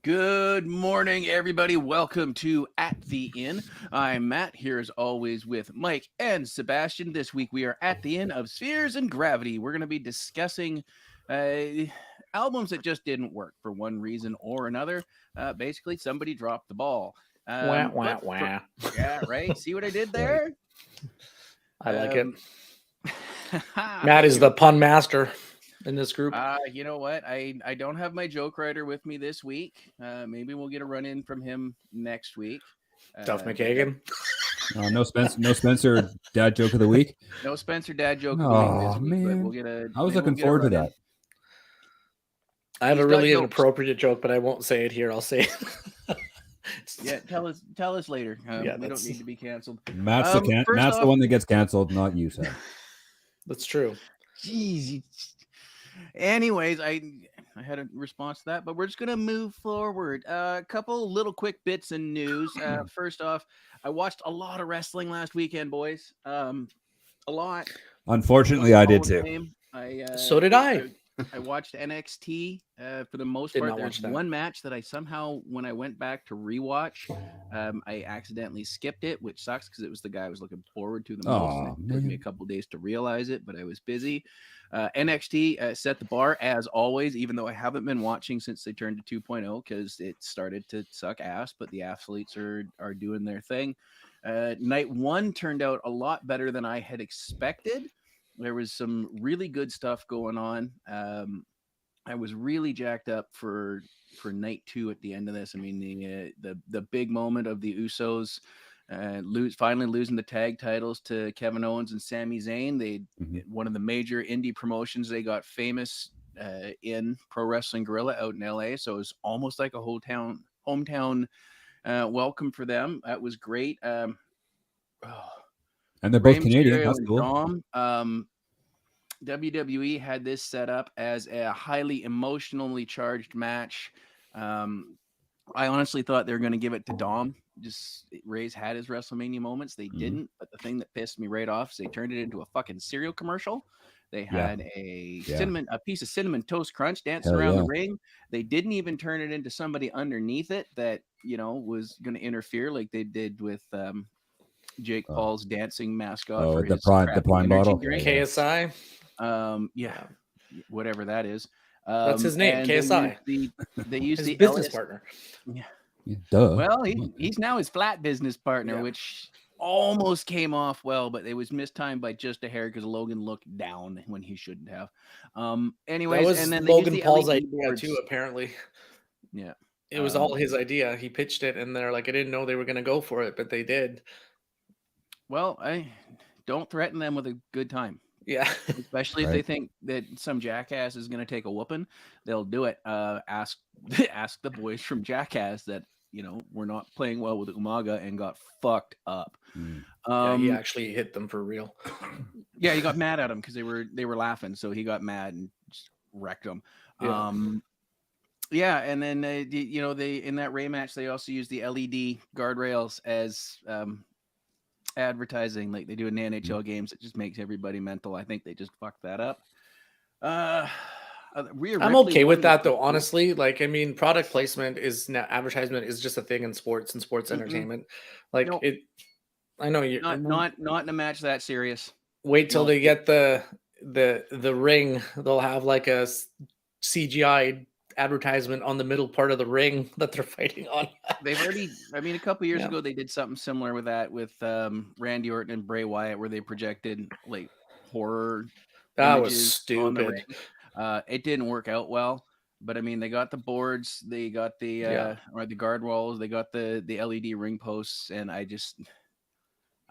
Good morning, everybody. Welcome to At the Inn. I'm Matt, here as always with Mike and Sebastian. This week we are at the Inn of Spheres and Gravity. We're going to be discussing albums that just didn't work for one reason or another. Basically, somebody dropped the ball. Wah. Yeah, right? See what I did there? I like it. Matt is the pun master in this group. You know what? I don't have my joke writer with me this week. Maybe we'll get a run in from him next week. Duff McKagan. No Spencer dad joke of the week. No Spencer dad joke of the week this week. Man. But we'll get a. I was maybe looking forward to that. I have He's a got really jokes. inappropriate joke, but I won't say it here. I'll say it. Yeah, tell us later. We don't that's- need to be canceled. Matt's first Matt's off- the one that gets canceled, not you, Sam. That's true. Jeez. Anyways, I had a response to that, but we're just gonna move forward. A couple little quick bits and news. First off, I watched a lot of wrestling last weekend, boys. A lot. Unfortunately, I did too. So did I. I watched NXT for the most Did part. not There's watch that. one match that I somehow, when I went back to rewatch, I accidentally skipped it, which sucks because it was the guy I was looking forward to the most. Aw, And it took me a man. couple days to realize it, but I was busy. NXT set the bar as always, even though I haven't been watching since they turned to 2.0 because it started to suck ass, but the athletes are doing their thing. Night one turned out a lot better than I had expected. There was some really good stuff going on. I was really jacked up for night two at the end of this. I mean, the big moment of the Usos finally losing the tag titles to Kevin Owens and Sami Zayn. One of the major indie promotions. They got famous in Pro Wrestling Guerrilla out in LA, so it was almost like a hometown welcome for them. That was great. And they're Rey both Canadian. Mysterio That's and cool. Dom, WWE had this set up as a highly emotionally charged match. I honestly thought they were going to give it to Dom. Just Ray's had his WrestleMania moments. They didn't. But the thing that pissed me right off is they turned it into a fucking cereal commercial. They had a piece of cinnamon toast crunch dancing Hell around yeah. the ring. They didn't even turn it into somebody underneath it that was going to interfere like they did with Jake Paul's dancing mascot. Oh, for the his prime crappy bottle? energy drink. Yeah. KSI. Whatever that is. That's his name, and KSI. They used His the business LS partner. Yeah. Duh. Well, he's now his flat business partner, Yeah. which almost came off well, but it was mistimed by just a hair because Logan looked down when he shouldn't have. Anyways, That was and then they used Logan the Paul's LED idea boards. too, apparently. Yeah. It was all his idea. He pitched it, and they're like, I didn't know they were going to go for it, but they did. Well, I don't threaten them with a good time. Yeah. Especially if they think that some jackass is going to take a whooping, they'll do it. Ask the boys from Jackass that we're not playing well with Umaga and got fucked up. He actually hit them for real. Yeah, he got mad at them because they were laughing, so he got mad and just wrecked them. Yeah. And then they in that Ray match they also used the LED guardrails as advertising like they do in the NHL games. It just makes everybody mental. I think they just fucked that up. I'm okay with that though, honestly. Like, I mean, product placement advertisement is just a thing in sports and sports entertainment. Like I know you're not in a match that serious. Wait till they get the ring. They'll have like a CGI advertisement on the middle part of the ring that they're fighting on. They've already, a couple years ago, they did something similar with that with Randy Orton and Bray Wyatt, where they projected like horror. That was images on the stupid. ring. It didn't work out well, but they got the boards, they got the or the guard walls, they got the LED ring posts, and I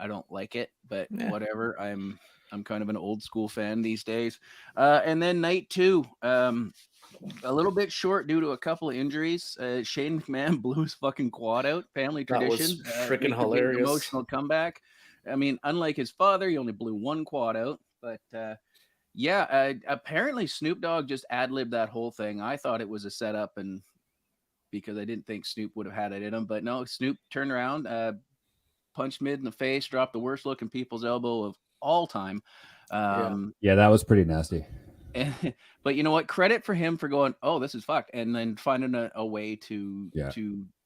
don't like it, but whatever. I'm kind of an old school fan these days. And then night two, a little bit short due to a couple of injuries. Shane McMahon blew his fucking quad out. Family tradition. That was freaking hilarious. Emotional comeback. Unlike his father, he only blew one quad out. But apparently Snoop Dogg just ad-libbed that whole thing. I thought it was a setup, and because I didn't think Snoop would have had it in him. But no, Snoop turned around, punched mid in the face, dropped the worst looking people's elbow of all time. Yeah, that was pretty nasty. But you know what? Credit for him for going, oh, this is fucked, and then finding a way to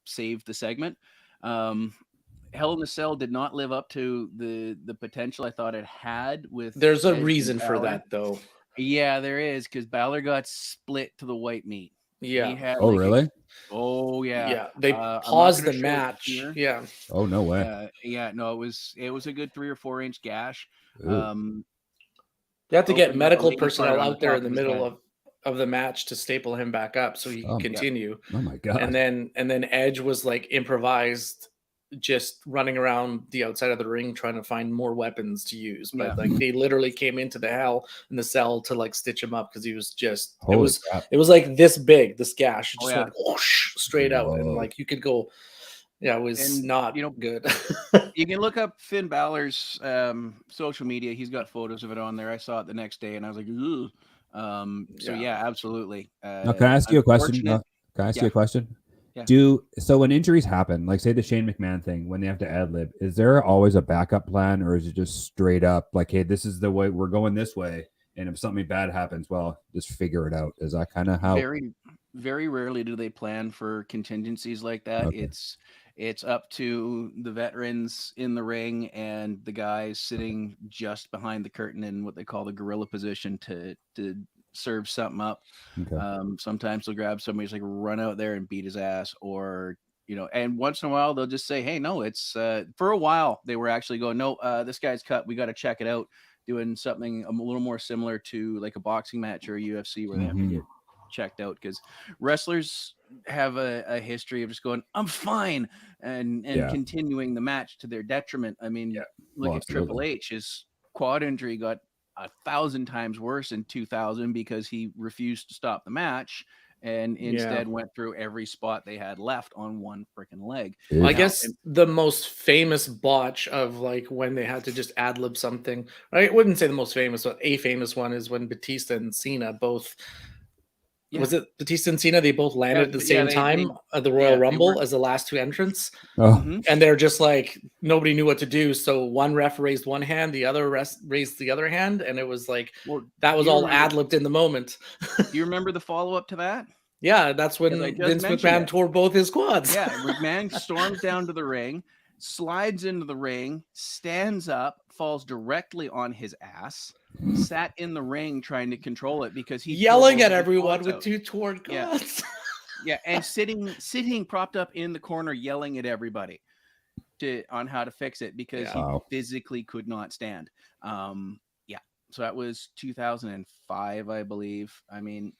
save the segment. Hell in a Cell did not live up to the potential I thought it had with. There's a Edge and reason for Balor. that, though. Yeah, there is, because Balor got split to the white meat. Yeah. He had Oh, really? Oh yeah. Yeah. They I'm not paused gonna the show it match. here. Yeah. Oh, no way. Yeah, no, it was a good 3 or 4 inch gash. Ooh. You have to get Opened up the medical lady part personnel on the out there top in the of his middle head. of the match to staple him back up so he can continue. Oh my god. And then Edge was like improvised, just running around the outside of the ring trying to find more weapons to use. But Yeah. like they literally came into the Hell in the Cell to like stitch him up because he was just Holy crap. it was like this big, this gash. It Oh, just yeah. went whoosh straight out. And Whoa. like you could go, yeah, it was And, not you know, good. You can look up Finn Balor's social media. He's got photos of it on there. I saw it the next day, and I was like, "Ooh." So yeah, absolutely. Now, can I ask you a question? Can I ask you a question? Yeah. So when injuries happen, like say the Shane McMahon thing, when they have to ad lib, is there always a backup plan, or is it just straight up like, hey, this is the way we're going this way, and if something bad happens, well, just figure it out? Is that kind of how? Very, very rarely do they plan for contingencies like that. Okay. It's up to the veterans in the ring and the guys sitting just behind the curtain in what they call the gorilla position to serve something up. Okay. Sometimes they'll grab somebody who's like run out there and beat his ass, or and once in a while they'll just say, hey, no, it's for a while they were actually going, no, this guy's cut, we got to check it out, doing something a little more similar to like a boxing match or a UFC where they have to get checked out, because wrestlers have a history of just going, I'm fine, and continuing the match to their detriment. I mean, look at Triple H. His quad injury got 1,000 times worse in 2000 because he refused to stop the match and instead went through every spot they had left on one freaking leg. I guess the most famous botch of like when they had to just ad lib something, I wouldn't say the most famous, but a famous one is when Batista and Cena both. Was it Batista and Cena? They both landed at the same time at the Royal Rumble as the last two entrants. And they're just like, nobody knew what to do. So one ref raised one hand, the other raised the other hand. And it was like, that was all ad-libbed in the moment. Do you remember the follow-up to that? Yeah, that's when Vince McMahon tore both his quads. Yeah, McMahon storms down to the ring, slides into the ring, stands up, falls directly on his ass, sat in the ring trying to control it because he yelling at everyone with two torn quads. Yeah, and sitting propped up in the corner yelling at everybody on how to fix it because he physically could not stand. So that was 2005, I believe. I mean,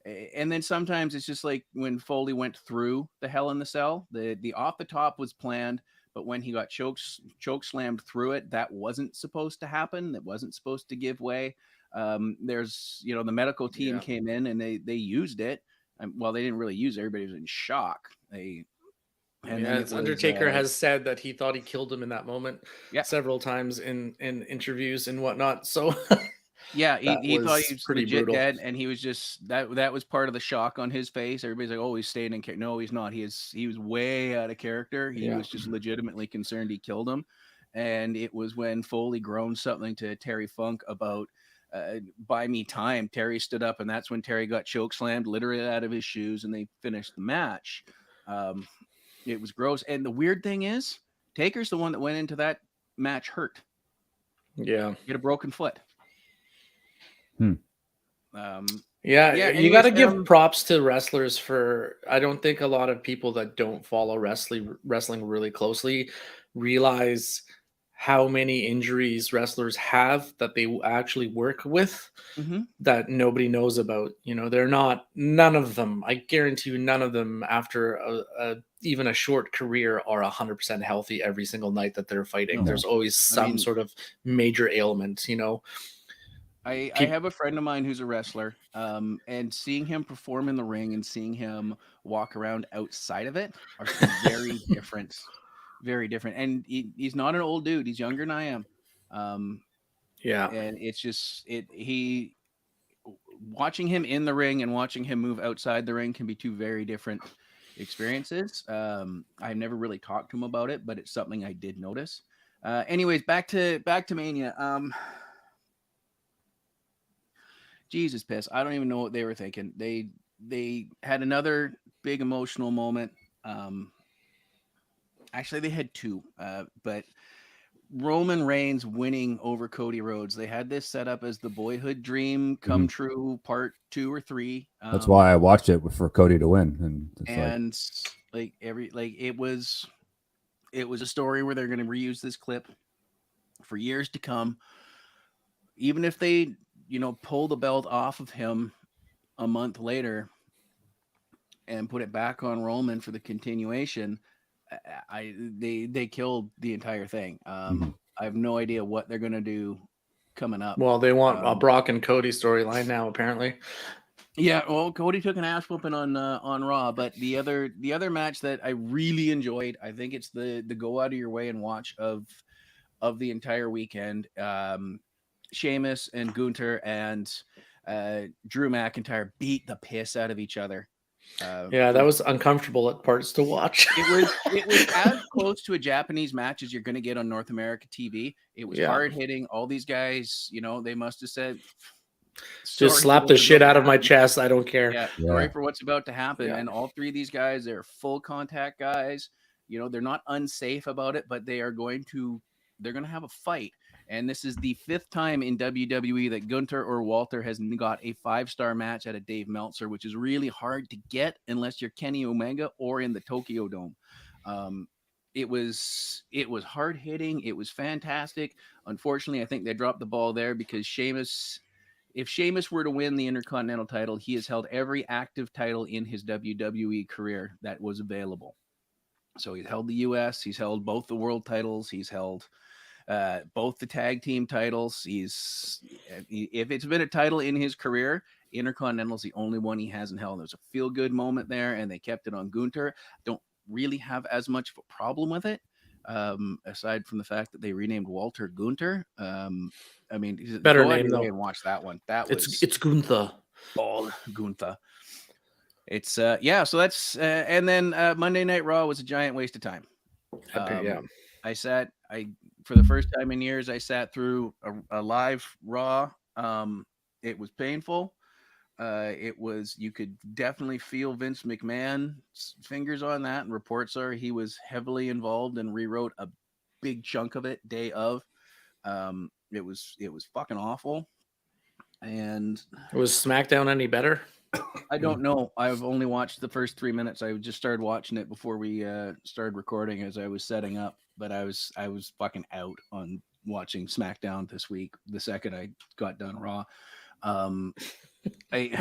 and then sometimes it's just like when Foley went through the Hell in the Cell, the off the top was planned, but when he got choke slammed through it, that wasn't supposed to happen. That wasn't supposed to give way. There's, the medical team came in and they used it. Well, they didn't really use it. Everybody was in shock. Undertaker has said that he thought he killed him in that moment several times in interviews and whatnot. So yeah, he thought he was pretty legit brutal. dead, and he was just that was part of the shock on his face. Everybody's like, "Oh, he's staying in character." No, he's not. He was way out of character. He was just legitimately concerned he killed him, and it was when Foley groaned something to Terry Funk about buy me time. Terry stood up, and that's when Terry got choke slammed literally out of his shoes, and they finished the match. It was gross, and the weird thing is, Taker's the one that went into that match hurt. Yeah, he had a broken foot. You got to give props to wrestlers for. I don't think a lot of people that don't follow wrestling really closely realize how many injuries wrestlers have that they actually work with that nobody knows about. None of them, I guarantee you, none of them after even a short career are 100% healthy every single night that they're fighting. No. There's always some sort of major ailment, I have a friend of mine who's a wrestler, and seeing him perform in the ring and seeing him walk around outside of it are very different. Very different. And he's not an old dude. He's younger than I am. And it's just watching him in the ring and watching him move outside the ring can be two very different experiences. I've never really talked to him about it, but it's something I did notice. Anyways, back to Mania. Jesus piss. I don't even know what they were thinking. They had another big emotional moment. Actually, they had two, but Roman Reigns winning over Cody Rhodes. They had this set up as the boyhood dream come true, part 2 or 3. That's why I watched it for Cody to win, and it's it was a story where they're going to reuse this clip for years to come. Even if they, pull the belt off of him a month later and put it back on Roman for the continuation, they killed the entire thing. I have no idea what they're gonna do coming up. Well, they want a Brock and Cody storyline now, apparently. Yeah, well, Cody took an ass whooping on Raw, but the other match that I really enjoyed, I think it's the go out of your way and watch of the entire weekend. Sheamus and Gunther and Drew McIntyre beat the piss out of each other. That was uncomfortable at parts to watch. It was as close to a Japanese match as you're going to get on North America TV. It was hard hitting. All these guys, they must have said, just slap the shit out of my chest. I don't care. Yeah, sorry for what's about to happen. Yeah. And all three of these guys, they're full contact guys. They're not unsafe about it, but they're going to have a fight. And this is the 5th time in WWE that Gunther or Walter has got a 5-star match at a Dave Meltzer, which is really hard to get unless you're Kenny Omega or in the Tokyo Dome. It was hard hitting. It was fantastic. Unfortunately, I think they dropped the ball there because if Sheamus were to win the Intercontinental title, he has held every active title in his WWE career that was available. So he's held the US, he's held both the world titles, he's held both the tag team titles. If it's been a title in his career, Intercontinental is the only one he hasn't held. There's a feel-good moment there, and they kept it on Gunther. Don't really have as much of a problem with it, aside from the fact that they renamed Walter Gunther. Better name though. And watch that one. It's Gunther. All Gunther. It's so that's and then Monday Night Raw was a giant waste of time. For the first time in years, I sat through a live Raw. It was painful. You could definitely feel Vince McMahon's fingers on that, and reports are he was heavily involved and rewrote a big chunk of it day of. It was fucking awful. And was SmackDown any better? I don't know. I've only watched the first 3 minutes. I just started watching it before we started recording as I was setting up. But I was fucking out on watching SmackDown this week. The second I got done Raw, I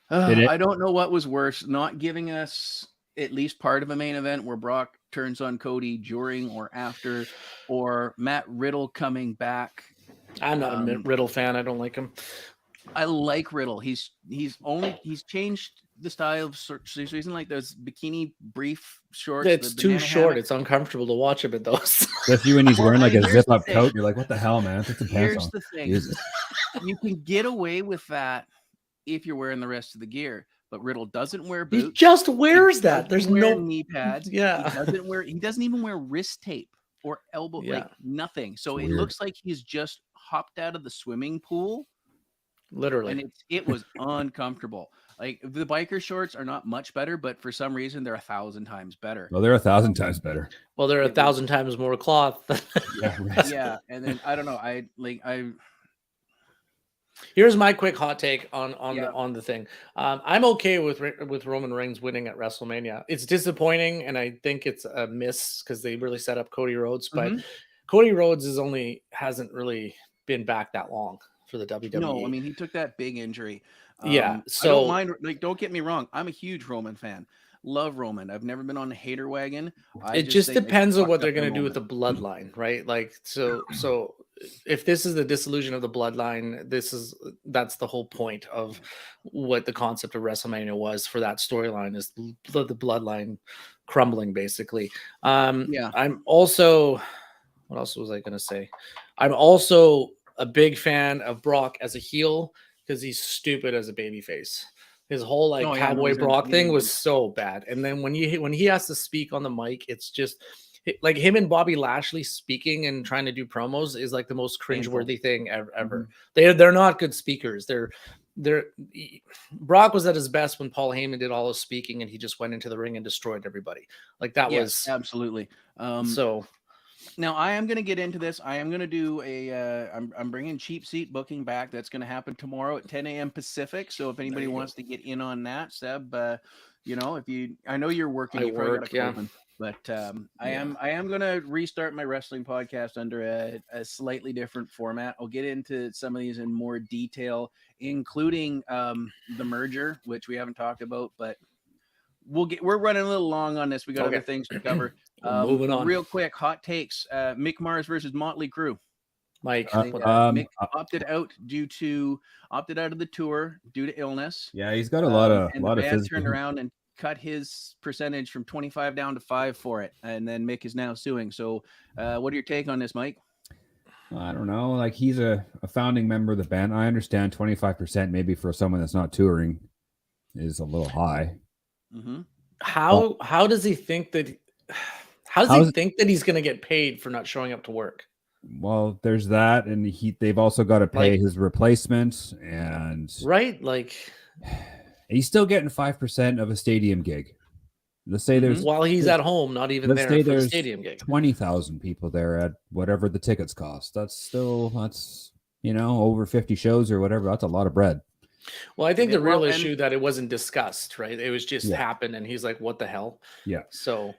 don't know what was worse: not giving us at least part of a main event where Brock turns on Cody during or after, or Matt Riddle coming back. I'm not a Riddle fan. I don't like him. I like Riddle. He's changed the style of so he's using like those bikini brief shorts. It's too short. It's uncomfortable to watch him in those. Especially when he's wearing like a zip-up coat. You're like, what the hell, man? Put some pants Here's on. the thing. You can get away with that if you're wearing the rest of the gear. But Riddle doesn't wear boots. He just wears that. There's no knee pads. Yeah. He doesn't even wear wrist tape or elbow, like nothing. So it looks like he's just hopped out of the swimming pool. Literally. And it was uncomfortable. Like the biker shorts are not much better, but for some reason they're 1,000 times better. Well, they're 1,000 times better. Well, they're 1,000 times more cloth. Yeah. And then I don't know. Here's my quick hot take on the thing. I'm okay with Roman Reigns winning at WrestleMania. It's disappointing, and I think it's a miss because they really set up Cody Rhodes. But Cody Rhodes hasn't really been back that long for the WWE. No, I mean he took that big injury. So I don't mind. Like, don't get me wrong. I'm a huge Roman fan. Love Roman. I've never been on the hater wagon. It just depends on what they're going to do with the bloodline, right? Like, so if this is the dissolution of the bloodline, that's the whole point of what the concept of WrestleMania was for that storyline, is the bloodline crumbling, basically. I'm also, what else was I going to say? I'm also a big fan of Brock as a heel because he's stupid as a babyface. His whole Cowboy Brock thing was so bad. And then when he has to speak on the mic, it's just like him and Bobby Lashley speaking and trying to do promos is like the most Painful. cringeworthy thing ever. Mhm. They're not good speakers. Brock was at his best when Paul Heyman did all his speaking and he just went into the ring and destroyed everybody. Like that Yes, was absolutely. so. Now I am going to get into this. I am going to do I'm bringing Cheap Seat booking back. That's going to happen tomorrow at 10 a.m. Pacific. So if anybody wants to get in on that, Seb, I know you're working. I You probably got work, a cold one. But I am going to restart my wrestling podcast under a slightly different format. I'll get into some of these in more detail, including the merger, which we haven't talked about, but we're running a little long on this. We got other things to cover. Moving on. Real quick, hot takes. Mick Mars versus Motley Crue. Mike, Mick opted out of the tour due to illness. Yeah, he's got a lot of band physical. turned around and cut his percentage from 25 down to 5 for it, and then Mick is now suing. So, what are your take on this, Mike? I don't know. Like he's a founding member of the band. I understand 25% maybe for someone that's not touring is a little high. Mm-hmm. How does he think that? How does he think that he's going to get paid for not showing up to work? Well, there's that, and they've also got to pay his replacements, and right, like he's still getting 5% of a stadium gig. Let's say there's while he's at home, not even there for the stadium gig. 20,000 people there at whatever the tickets cost. That's over 50 shows or whatever. That's a lot of bread. Well, I think the real issue that it wasn't discussed, right? It was just happened, and he's like, "What the hell?" Yeah. So.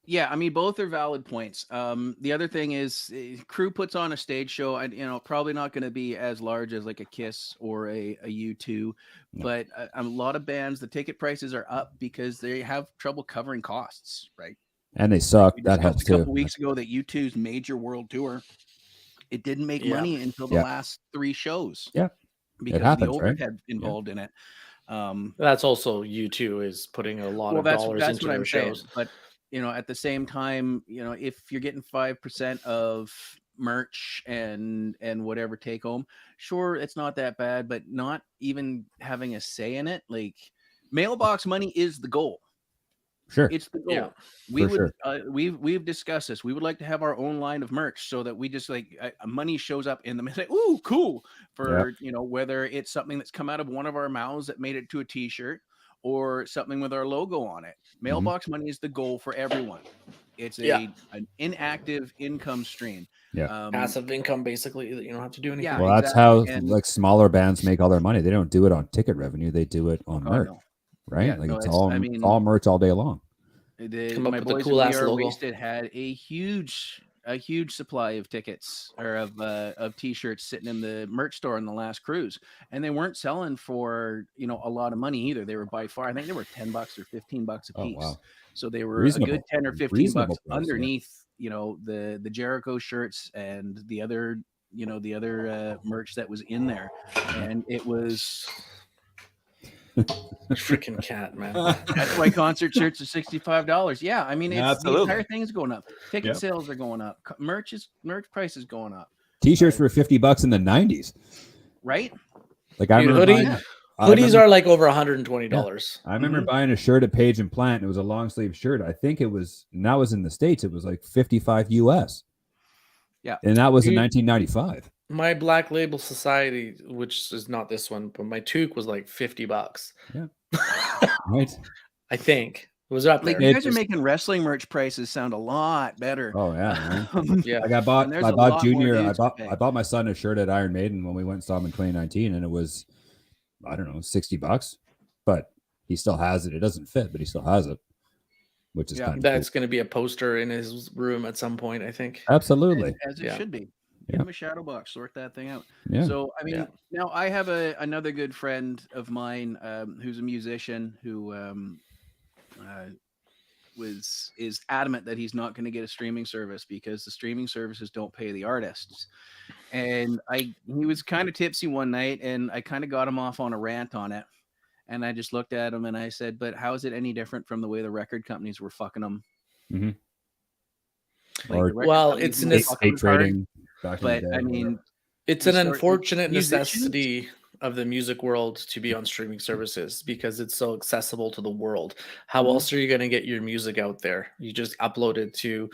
Yeah, I mean, both are valid points. The other thing is, Crew puts on a stage show, and probably not going to be as large as like a Kiss or a U2, but a lot of bands, the ticket prices are up because they have trouble covering costs, right? And they suck. That helps too. A couple weeks ago that U2's major world tour, it didn't make money until the last 3 shows. Yeah, because of the overhead involved in it. That's also U2 is putting a lot of dollars into their shows, but. At the same time, if you're getting 5% of merch and whatever take home, sure, it's not that bad, but not even having a say in it. Like mailbox money is the goal. Sure. It's the goal. Yeah, we've discussed this. We would like to have our own line of merch so that we just money shows up in the middle. Ooh, cool. For, whether it's something that's come out of one of our mouths that made it to a t-shirt or something with our logo on it. Mailbox money is the goal for everyone. It's an inactive income stream. Yeah. Passive income, basically, that you don't have to do anything. Yeah, well, that's how smaller bands make all their money. They don't do it on ticket revenue. They do it on merch. No. Right? Yeah, it's all merch all day long. My boys cool We Are Wasted had a huge supply of tickets or of t-shirts sitting in the merch store on the last cruise, and they weren't selling for a lot of money either. They were by far, I think they were $10 or $15 a piece. Oh, wow. So they were a good 10 or 15 bucks underneath the Jericho shirts and the other merch that was in there, and it was freaking cat, man. That's why concert shirts are $65. Yeah, I mean, the entire thing's going up. Ticket sales are going up. Merch price is going up. T-shirts were $50 in the 90s, right? Like I remember hoodies are like over $120. I remember buying a shirt at Page and Plant. It was a long sleeve shirt. I think it was, and that was in the States. It was like $55 US. Yeah, and that was in 1995. My Black Label Society, which is not this one, but my toque was like $50. Yeah, right. I think it was up there. You guys are making wrestling merch prices sound a lot better. Oh yeah, yeah. Like I bought Junior. I bought my son a shirt at Iron Maiden when we went and saw him in 2019, and it was, I don't know, $60. But he still has it. It doesn't fit, but he still has it, which is kind of that's going to be a poster in his room at some point, I think. Absolutely, as it should be. Give him a shadow box, sort that thing out. Yeah. So, I mean, now I have another good friend of mine who's a musician who is adamant that he's not going to get a streaming service because the streaming services don't pay the artists. And he was kind of tipsy one night, and I kind of got him off on a rant on it. And I just looked at him and I said, "But how is it any different from the way the record companies were fucking them?" Mm-hmm. It's an estate trading. But I mean, it's an unfortunate necessity of the music world to be on streaming services because it's so accessible to the world. How Mhm. else are you going to get your music out there? You just upload it to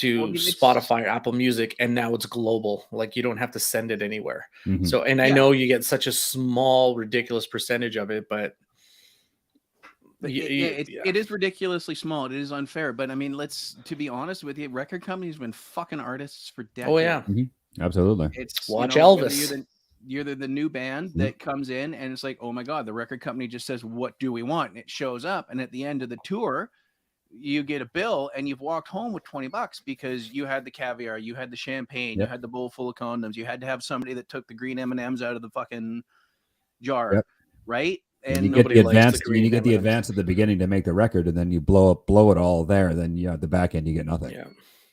Well, I mean, Spotify or Apple Music, and now it's global. Like you don't have to send it anywhere. Mhm. So, and I Yeah. know you get such a small, ridiculous percentage of it, but it is ridiculously small. It is unfair. But I mean, to be honest with you, record companies have been fucking artists for decades. Oh yeah, Absolutely. It's watch whether Elvis. you're the new band that comes in and it's like, oh my god, the record company just says, what do we want? And it shows up, and at the end of the tour, you get a bill and you've walked home with $20 because you had the caviar, you had the champagne, you Yep. had the bowl full of condoms, you had to have somebody that took the green M&Ms out of the fucking jar, Yep. right? And you get nobody the likes the advance. green You get the M&Ms. advance at the beginning to make the record, and then you blow it all there. Then at the back end you get nothing. Yeah.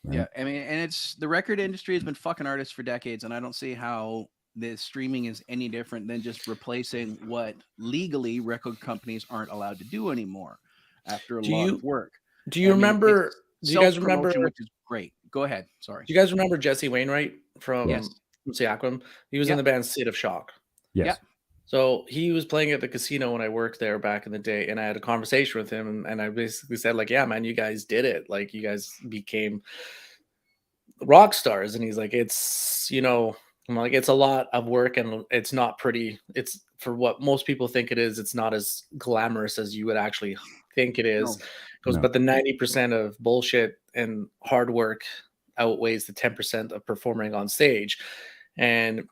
Right? Yeah, I mean, and it's the record industry has been fucking artists for decades, and I don't see how the streaming is any different than just replacing what legally record companies aren't allowed to do anymore after a lot of work. Do you I mean, remember? it's Do you guys remember? self-promotion, which is great. Go ahead. Sorry. Do you guys remember Jesse Wainwright Yes. from Seacrum? He was in the band State of Shock. Yes. Yeah. So he was playing at the casino when I worked there back in the day, and I had a conversation with him, and I basically said, like, yeah, man, you guys did it. Like, you guys became rock stars. And he's like, it's, I'm like, it's a lot of work and it's not pretty. It's for what most people think it is. It's not as glamorous as you would actually think it is. No. Goes, No. but the 90% of bullshit and hard work outweighs the 10% of performing on stage. And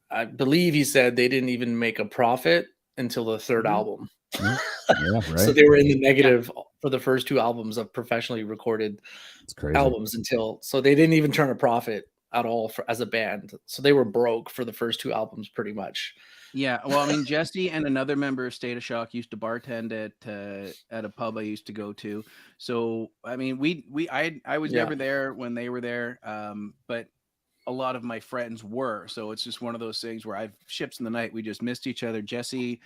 I believe he said they didn't even make a profit until the third album. Yeah, right. So they were in the negative for the first two albums of professionally recorded It's crazy. albums so they didn't even turn a profit at all as a band. So they were broke for the first two albums pretty much. Yeah, well, I mean, Jesse and another member of State of Shock used to bartend at a pub I used to go to. So I mean, I was never there when they were there, but a lot of my friends were. So it's just one of those things where ships in the night. We just missed each other. Jesse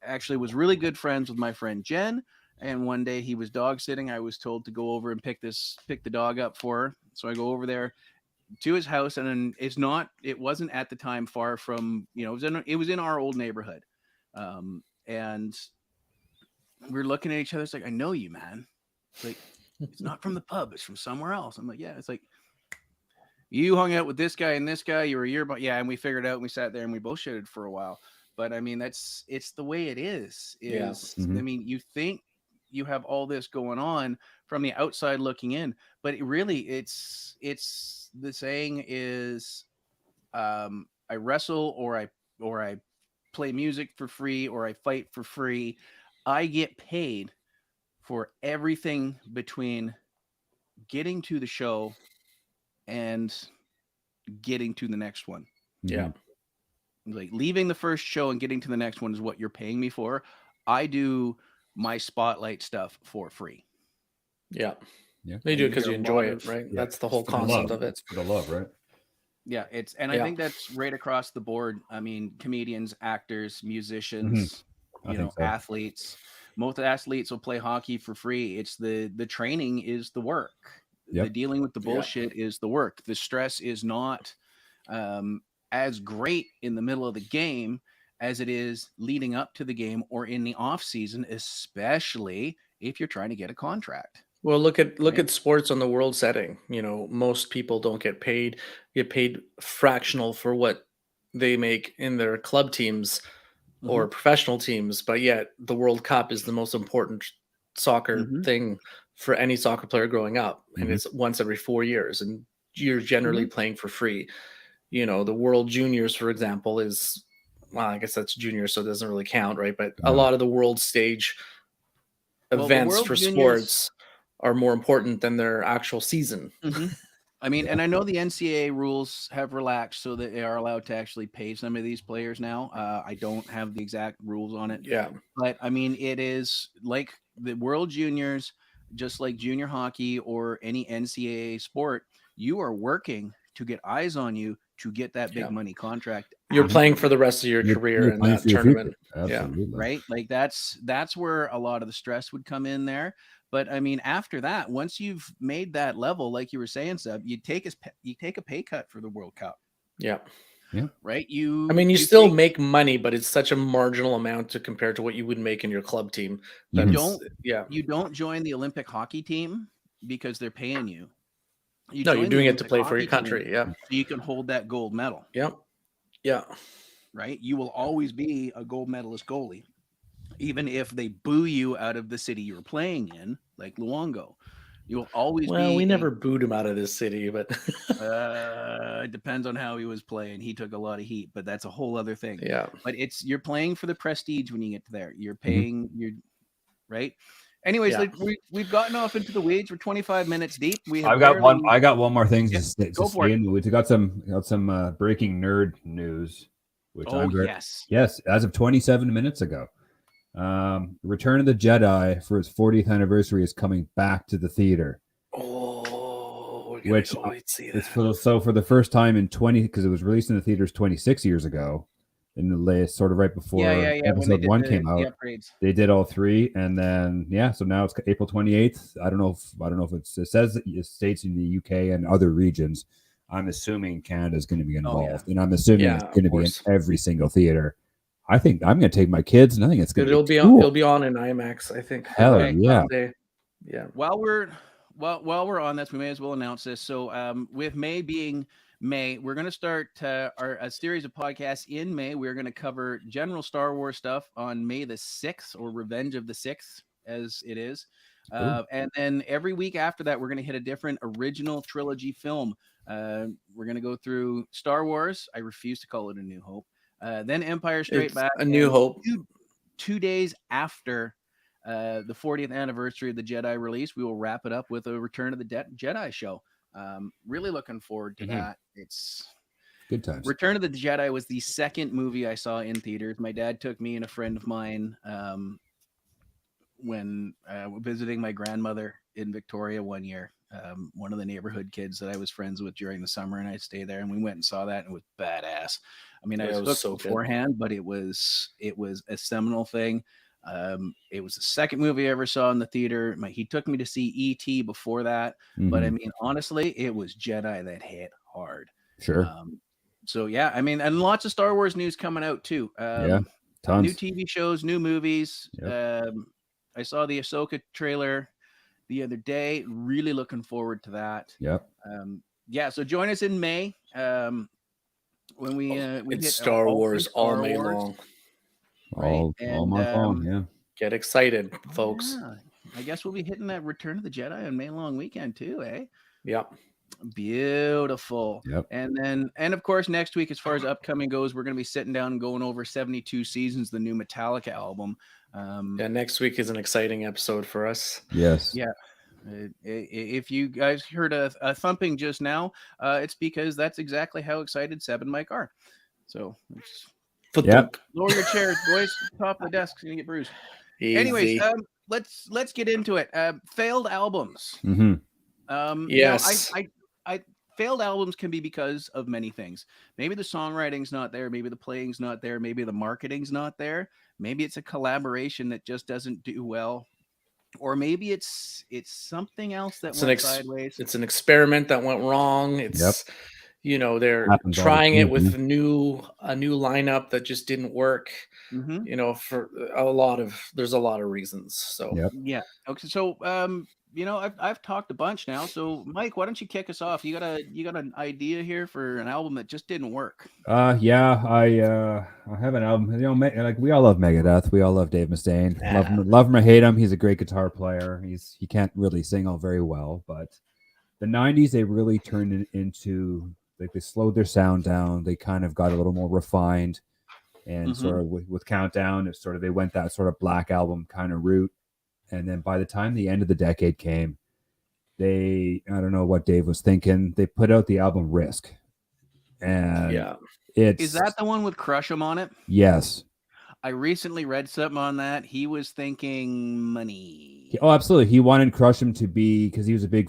actually was really good friends with my friend Jen. And one day he was dog sitting. I was told to go over and pick the dog up for her. So I go over there to his house, and then it wasn't at the time far from, it was in our old neighborhood. And we're looking at each other. It's like, I know you, man. It's like, it's not from the pub. It's from somewhere else. I'm like, yeah. It's like, you hung out with this guy and this guy. You were a year, but yeah. And we figured out, and we sat there and we bullshitted for a while. But I mean, it's the way it is. I mean, you think you have all this going on from the outside looking in, but it's the saying is, I wrestle or I play music for free or I fight for free. I get paid for everything between getting to the show and getting to the next one. Yeah. Like leaving the first show and getting to the next one is what you're paying me for. I do my spotlight stuff for free. Yeah. Yeah. They do it because you enjoy it, right? Yeah. That's the whole concept of it. It's for the love, right? Yeah, I think that's right across the board. I mean, comedians, actors, musicians, athletes. Most athletes will play hockey for free. It's the training is the work. Yep. The dealing with the bullshit is the work. The stress is not as great in the middle of the game as it is leading up to the game or in the off season, especially if you're trying to get a contract. Well, look at sports on the world setting. Most people don't get paid fractional for what they make in their club teams or professional teams, but yet the World Cup is the most important soccer thing for any soccer player growing up, and it's once every 4 years, and you're generally playing for free. The World Juniors, for example, is, well, I guess that's junior, so it doesn't really count, right? But a lot of the world stage events for sports are more important than their actual season. I mean, and I know the NCAA rules have relaxed so that they are allowed to actually pay some of these players now. I don't have the exact rules on it. Yeah. But I mean, it is like the World Juniors, just like junior hockey or any NCAA sport, you are working to get eyes on you to get that big money contract. You're playing for the rest of your career in that tournament. Absolutely. Yeah. Right. Like that's where a lot of the stress would come in there. But I mean, after that, once you've made that level, like you were saying, Seb, you take a pay cut for the World Cup. Yeah. Yeah. Right? I mean, you still make money, but it's such a marginal amount to compare to what you would make in your club team. You That's, you don't join the Olympic hockey team because they're paying you. You No, you're join the doing it to Olympic play for your hockey team country. Yeah. so you can hold that gold medal. Yeah. Yeah. Right? You will always be a gold medalist goalie, even if they boo you out of the city you're playing in, like Luongo. You will always Well, be. we never booed him out of this city, but It depends on how he was playing. He took a lot of heat, but that's a whole other thing. yeah. But you're playing for the prestige when you get to there. You're Mm-hmm. paying. You're right. Anyways, Yeah. we've gotten off into the weeds. We're 25 minutes deep. We have I got barely- one more thing Yeah, to go for say it. in the weeds. We got some breaking nerd news. Which Oh, yes. Yes, as of 27 minutes ago. Return of the Jedi for its 40th anniversary is coming back to the theater. Oh, Which see it's for the first time in 20, because it was released in the theaters 26 years ago, in the latest, sort of right before episode 1 came out. They did all 3, and then so now it's April 28th. I don't know if it says it states in the UK and other regions. I'm assuming Canada is going to be involved, and I'm assuming it's going to be in every single theater. I think I'm going to take my kids, and I think it's going to be cool. It'll be on in IMAX, I think. Hell yeah! Yeah. While we're on this, we may as well announce this. So, with May being May, we're going to start a series of podcasts in May. We're going to cover general Star Wars stuff on May the 6th, or Revenge of the 6th, as it is. And then every week after that, we're going to hit a different original trilogy film. We're going to go through Star Wars. I refuse to call it A New Hope. Then Empire Straight Back. A New Hope. 2 days after the 40th anniversary of the Jedi release, we will wrap it up with a Return of the Jedi show. Really looking forward to that. It's good times. Return of the Jedi was the second movie I saw in theaters. My dad took me and a friend of mine when visiting my grandmother in Victoria one year. One of the neighborhood kids that I was friends with during the summer, and I'd stay there, and we went and saw that, and it was badass. I mean, I was hooked so beforehand, but it was a seminal thing. It was the second movie I ever saw in the theater. He took me to see E.T. before that, but I mean, honestly, it was Jedi that hit hard. Sure. So yeah, I mean, and lots of Star Wars news coming out too. Tons. New TV shows, new movies. Yep. I saw the Ahsoka trailer the other day. Really looking forward to that. Yep. So join us in May. When we hit Star Wars all May long. All month long, yeah. Get excited, folks. Yeah. I guess we'll be hitting that Return of the Jedi on May long weekend too, eh? Yep. Beautiful. Yep. And of course, next week, as far as upcoming goes, we're going to be sitting down and going over 72 Seasons, the new Metallica album. Next week is an exciting episode for us. Yes. Yeah. If you guys heard a thumping just now, it's because that's exactly how excited Seb and Mike are. So lower your chairs, boys. Top of the desk, gonna get bruised. Easy. Anyways, let's get into it. Failed albums. Yes. I failed albums can be because of many things. Maybe the songwriting's not there. Maybe the playing's not there. Maybe the marketing's not there. Maybe it's a collaboration that just doesn't do well. Or maybe it's something else that went sideways. It's an experiment that went wrong. It's they're trying it with a new lineup that just didn't work. For there's a lot of reasons. So yeah. Okay. So I've talked a bunch now. So Mike, why don't you kick us off? You got an idea here for an album that just didn't work? I have an album. Like we all love Megadeth. We all love Dave Mustaine. Love him or hate him. He's a great guitar player. He can't really sing all very well, but the 90s they really turned it into, like, they slowed their sound down. They kind of got a little more refined, and sort of with Countdown, it's sort of they went that sort of Black Album kind of route. And then by the time the end of the decade came, I don't know what Dave was thinking. They put out the album Risk. And is that the one with Crush 'Em on it? Yes. I recently read something on that. He was thinking money. Oh, absolutely. He wanted Crush 'Em to be, because he was a big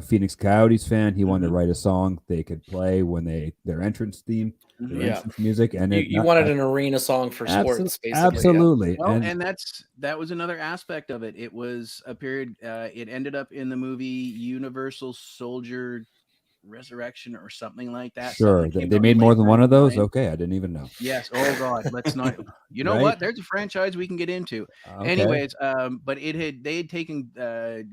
Phoenix Coyotes fan. He wanted to write a song they could play when their entrance theme, their entrance music, and you wanted an arena song for sports, basically. Absolutely. Yeah. Well, and that was another aspect of it. It was a period. It ended up in the movie Universal Soldier Resurrection or something like that. Sure. Something that came They out made in more late than one of those? 99. Okay, I didn't even know. Yes. Oh God, let's not. You know Right? what? There's a franchise we can get into. Okay. Anyways, but they had taken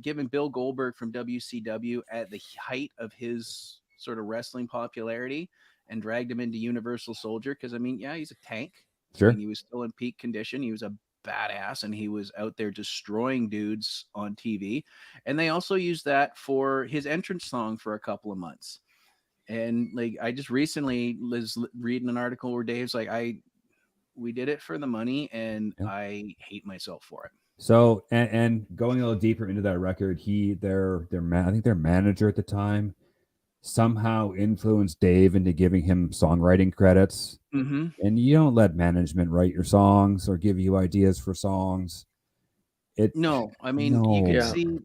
given Bill Goldberg from WCW at the height of his sort of wrestling popularity and dragged him into Universal Soldier because I mean, yeah, he's a tank. Sure. I mean, he was still in peak condition. He was a badass and he was out there destroying dudes on TV. And they also used that for his entrance song for a couple of months. And like I just recently was reading an article where Dave's like, we did it for the money and Yeah. I hate myself for it. So and going a little deeper into that record, I think their manager at the time somehow influenced Dave into giving him songwriting credits. Mm-hmm. And you don't let management write your songs or give you ideas for songs. No, I mean you could Yeah. see.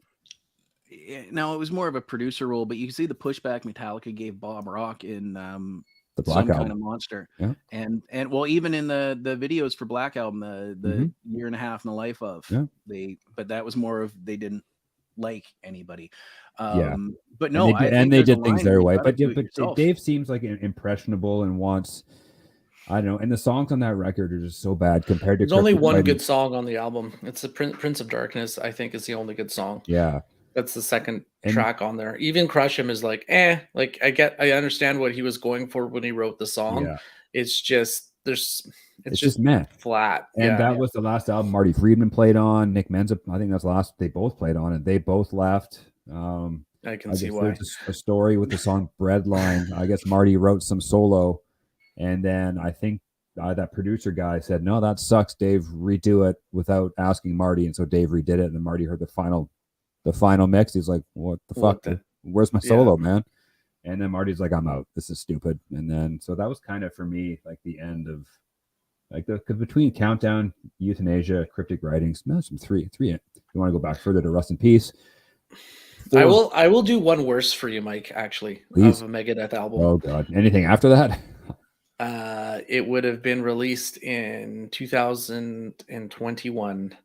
Now it was more of a producer role, but you can see the pushback Metallica gave Bob Rock in The Black Some Album. Kind of Monster, Yeah. and well, even in the videos for Black Album, the year and a half in the life of but that was more of they didn't like anybody. Yeah. But no, And they did things their way. But Dave seems like impressionable and wants. I don't know, and the songs on that record are just so bad compared to. There's only one good song on the album. It's the Prince of Darkness. I think is the only good song. Yeah, that's the second track on there. Even Crush Him is like, like I understand what he was going for when he wrote the song. Yeah. It's just it's just meh, flat. And that was the last album Marty Friedman played on. Nick Menza, I think that's the last they both played on, and they both left. I can see why. There's a story with the song Breadline. I guess Marty wrote some solo. And then I think that producer guy said, no, that sucks, Dave, redo it without asking Marty. And so Dave redid it. And then Marty heard the final mix. He's like, what the fuck? Where's my solo, man? And then Marty's like, I'm out. This is stupid. And then, so that was kind of for me, like the end of like because between Countdown, Euthanasia, Cryptic Writings, no, some three. You want to go back further to Rust in Peace. I will do one worse for you, Mike, actually, Please. of a Megadeth album. Oh God. Anything after that? It would have been released in 2021.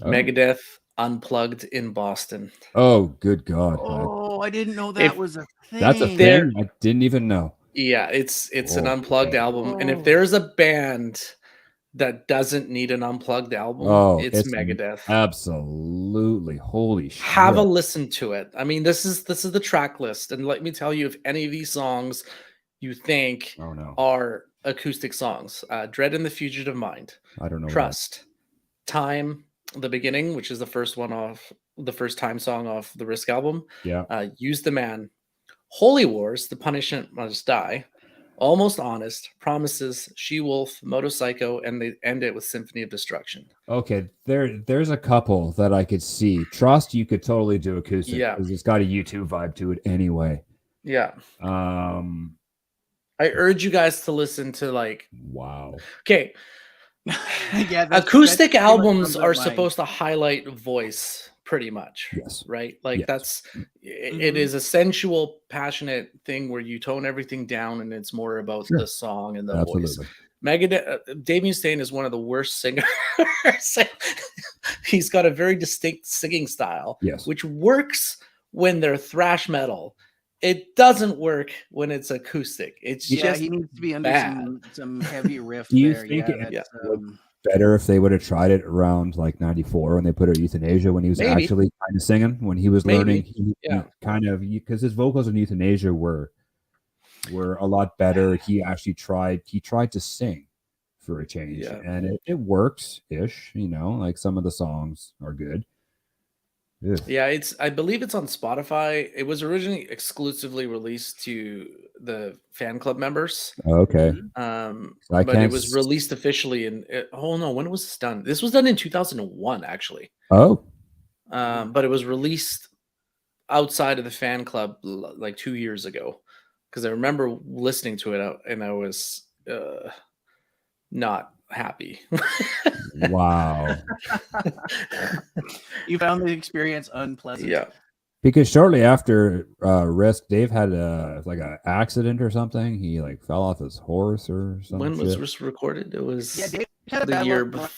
Megadeth Unplugged in Boston. Oh, good God. Oh, I didn't know that was a thing. That's a thing. I didn't even know. Yeah, it's an unplugged album. And if there's a band that doesn't need an unplugged album, it's Megadeth. Absolutely. Holy shit. Have a listen to it. I mean, this is the track list. And let me tell you, if any of these songs you think are acoustic songs, Dread and the Fugitive Mind, I don't know. Trust, Time, The Beginning, which is the first Time song off the Risk album. Yeah. Use the Man, Holy Wars, The Punishment Must Die, Almost Honest, Promises, She Wolf, Motorpsycho, and they end it with Symphony of Destruction. Okay, there's a couple that I could see. Trust, you could totally do acoustic because it's got a U2 vibe to it anyway. Yeah. I urge you guys to listen to wow. Okay. Acoustic albums are supposed to highlight voice pretty much. Yes. Right? It is a sensual, passionate thing where you tone everything down and it's more about the song and the voice. Megadeth, Dave Mustaine is one of the worst singers. He's got a very distinct singing style, which works when they're thrash metal. It doesn't work when it's acoustic. It's just he needs to be under some heavy riff. Do you think it better if they would have tried it around like 94 when they put it Euthanasia when he was actually kind of singing, when he was learning kind of, because his vocals in Euthanasia were a lot better. He actually tried to sing for a change, and it works ish, like some of the songs are good. Yeah, I believe it's on Spotify. It was originally exclusively released to the fan club members. Okay. But it was released officially when was this done? This was done in 2001, actually. Oh. But it was released outside of the fan club like 2 years ago. Because I remember listening to it and I was not happy. Wow. You found the experience unpleasant. Yeah. Because shortly after Risk, Dave had an accident or something. He fell off his horse or something. When was Risk recorded? It was Dave had the year before.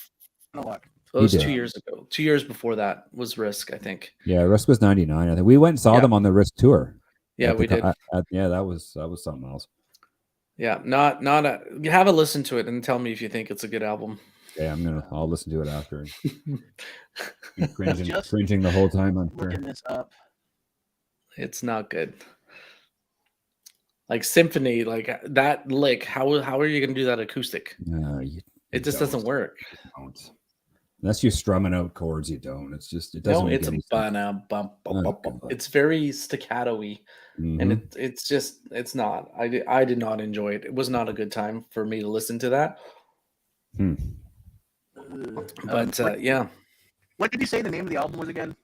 It was 2 years ago. 2 years before that was Risk, I think. Yeah, Risk was 99. I think we went and saw them on the Risk tour. Yeah, we did. Yeah, that was something else. Yeah, not a. Have a listen to it and tell me if you think it's a good album. Yeah, I'll listen to it after. Be Just cringing the whole time. I'm sure. looking this up. It's not good. Like Symphony, like that lick. How are you gonna do that acoustic? No, It just doesn't work. Don't. Unless you're strumming out chords, you don't. It's just it No, doesn't. it's it's very staccato-y, and it's not. I did not enjoy it. It was not a good time for me to listen to that. But yeah, What did you say the name of the album was again?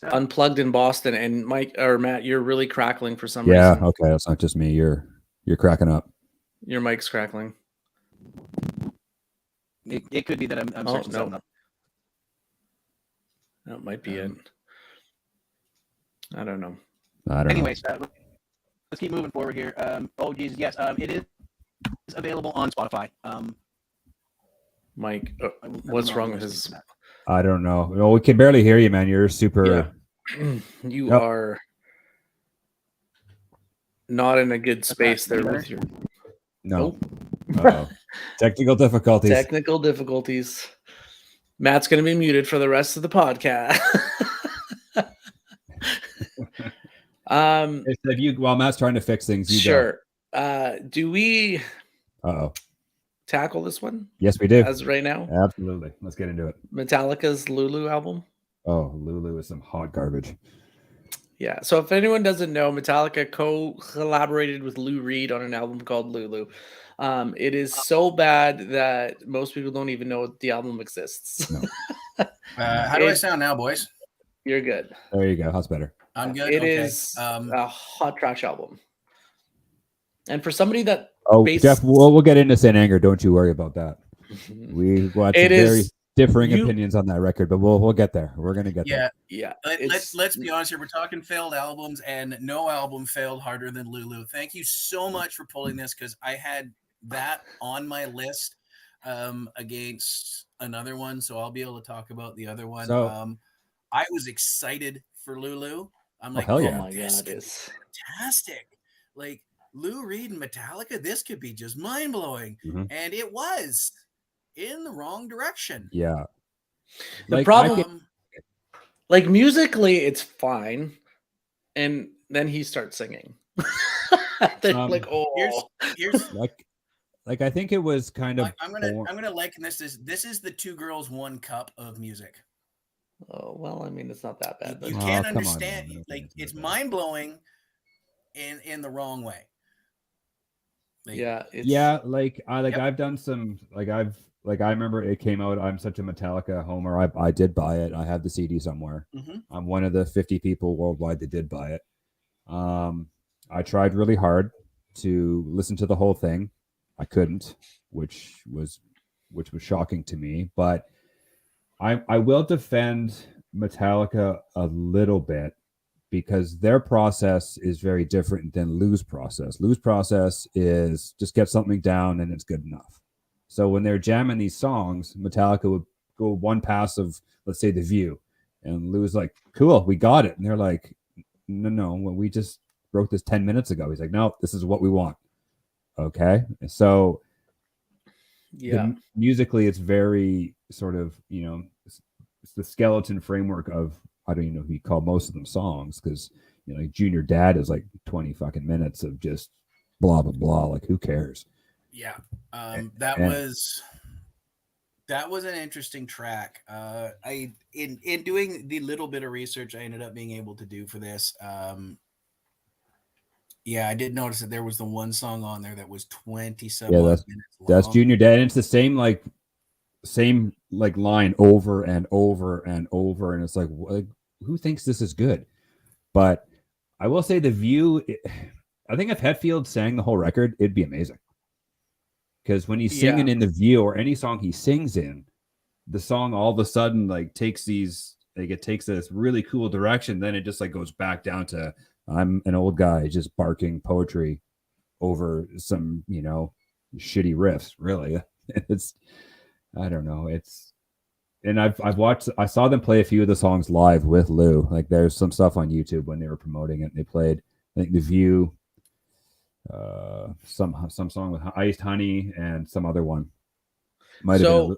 Unplugged in Boston. And Mike or Matt, you're really crackling for some Yeah, reason. okay, that's not just me. You're cracking up. Your mic's crackling. It could be that I'm searching something up. That might be it. I don't know. Anyways, let's keep moving forward here. Oh, Jesus, yes, it is available on Spotify. Mike, what's wrong with his? I don't know. Well, we can barely hear you, man. You're super. Yeah. You are not in a good space there with your. No. Nope. Technical difficulties. Technical difficulties. Matt's going to be muted for the rest of the podcast. While Matt's trying to fix things, sure. Do we tackle this one? Yes, we do. As right now? Absolutely. Let's get into it. Metallica's Lulu album. Oh, Lulu is some hot garbage. Yeah. So if anyone doesn't know, Metallica collaborated with Lou Reed on an album called Lulu. It is so bad that most people don't even know the album exists. No. How do I sound now, boys? You're good. There you go. That's better. I'm good. It is a hot trash album. And for somebody that Jeff, we'll get into Saint Anger. Don't you worry about that. We watched very differing opinions on that record, but we'll get there. We're gonna get there. Yeah. Let's be honest here. We're talking failed albums, and no album failed harder than Lulu. Thank you so much for pulling this, because I had that on my list against another one, so I'll be able to talk about the other one. So, I was excited for Lulu. I'm like, hell yeah. Oh my God, it's fantastic. Like Lou Reed and Metallica, this could be just mind-blowing. Mm-hmm. And it was in the wrong direction. Yeah. The problem, like musically, it's fine. And then he starts singing. Here's like I think it was kind of I'm gonna liken this as this is the Two Girls One Cup of music. Oh well, I mean it's not that bad. You can't understand, it's mind blowing in the wrong way. I've done some I remember it came out. I'm such a Metallica homer. I did buy it. I have the CD somewhere. Mm-hmm. I'm one of the 50 people worldwide that did buy it. I tried really hard to listen to the whole thing. I couldn't, which was shocking to me. But I will defend Metallica a little bit, because their process is very different than Lou's process. Lou's process is just get something down and it's good enough. So when they're jamming these songs, Metallica would go one pass of, let's say, The View, and Lou's like, cool, we got it. And they're like, no, we just wrote this 10 minutes ago. He's like, no, this is what we want. Okay. So musically, it's very sort of, it's the skeleton framework of, I don't even know who you call most of them songs, because Junior Dad is like 20 fucking minutes of just blah blah blah. Like, who cares? Yeah, that was an interesting track. I in doing the little bit of research I ended up being able to do for this. I did notice that there was the one song on there that was 27 minutes long. That's Junior Dad, and it's the same line over and over and over, and it's like, who thinks this is good? But I will say The View, I think if Hetfield sang the whole record, it'd be amazing, because when he's singing in The View, or any song he sings in, the song all of a sudden takes this really cool direction. Then it just goes back down to, I'm an old guy just barking poetry over some shitty riffs. Really, it's, I don't know. And I saw them play a few of the songs live with Lou. Like, there's some stuff on YouTube when they were promoting it. And they played I think The View, some song with Iced Honey, and some other one. Might have So been.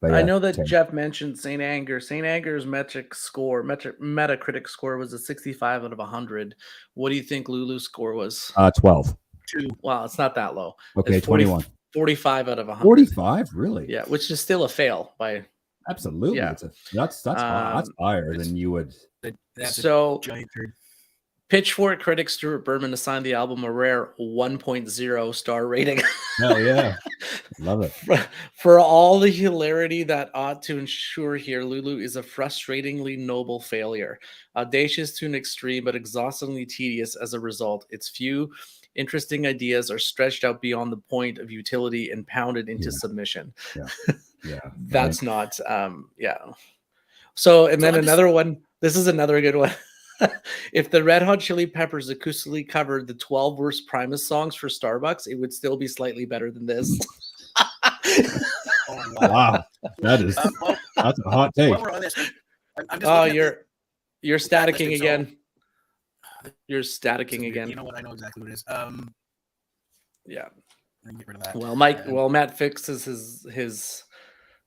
But I yeah, know that Ted. Jeff mentioned St. Anger. St. Anger's Metacritic score was a 65 out of 100. What do you think Lulu's score was? 12. 2. Wow, it's not that low. Okay, It's 40, 21. 45 out of 100. 45, really? Yeah, which is still a fail by Absolutely. Yeah. That's high. That's higher it's- than you would. That's So a giant third. Pitchfork critic Stuart Berman assigned the album a rare 1.0 star rating. Hell yeah. Love it. For all the hilarity that ought to ensure here, Lulu is a frustratingly noble failure. Audacious to an extreme, but exhaustingly tedious as a result. Its few interesting ideas are stretched out beyond the point of utility and pounded into submission. Yeah. That's not, yeah. So, and So then I'm just- another one. This is another good one. If the Red Hot Chili Peppers acoustically covered the 12 worst Primus songs for Starbucks, it would still be slightly better than this. Oh, wow. Wow. That's a hot take. While we're on this, I'm just Oh, looking at you're that staticking listed, again. You're so staticking again. You know what? I know exactly what it is. Yeah. I can get rid of that. Well, Matt fixes his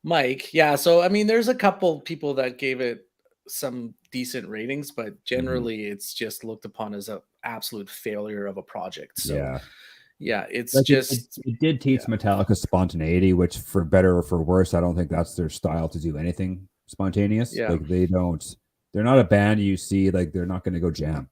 mic. Yeah. So I mean, there's a couple people that gave it some decent ratings, but generally it's just looked upon as an absolute failure of a project. So it's Like just it did teach Metallica spontaneity, which for better or for worse, I don't think that's their style to do anything spontaneous. Yeah. Like they're not a band you see, like they're not going to go jam.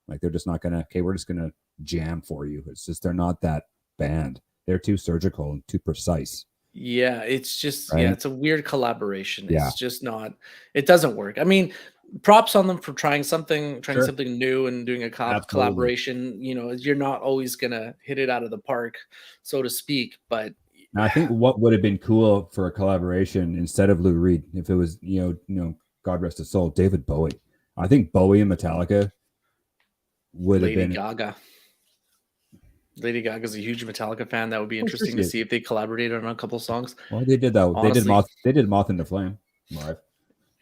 Like they're just not going to, okay, we're just going to jam for you. It's just, they're not that band. They're too surgical and too precise. Yeah, it's just Right? it's a weird collaboration. Yeah. It's just not, it doesn't work. I mean, props on them for trying something new and doing a collaboration. You know, you're not always gonna hit it out of the park, so to speak. But Now, I think what would have been cool for a collaboration instead of Lou Reed, if it was, God rest his soul, David Bowie. I think Bowie and Metallica would have been. Lady Gaga's a huge Metallica fan. That would be interesting to see if they collaborated on a couple songs. Well, they did that. Honestly. They did Moth into Flame live.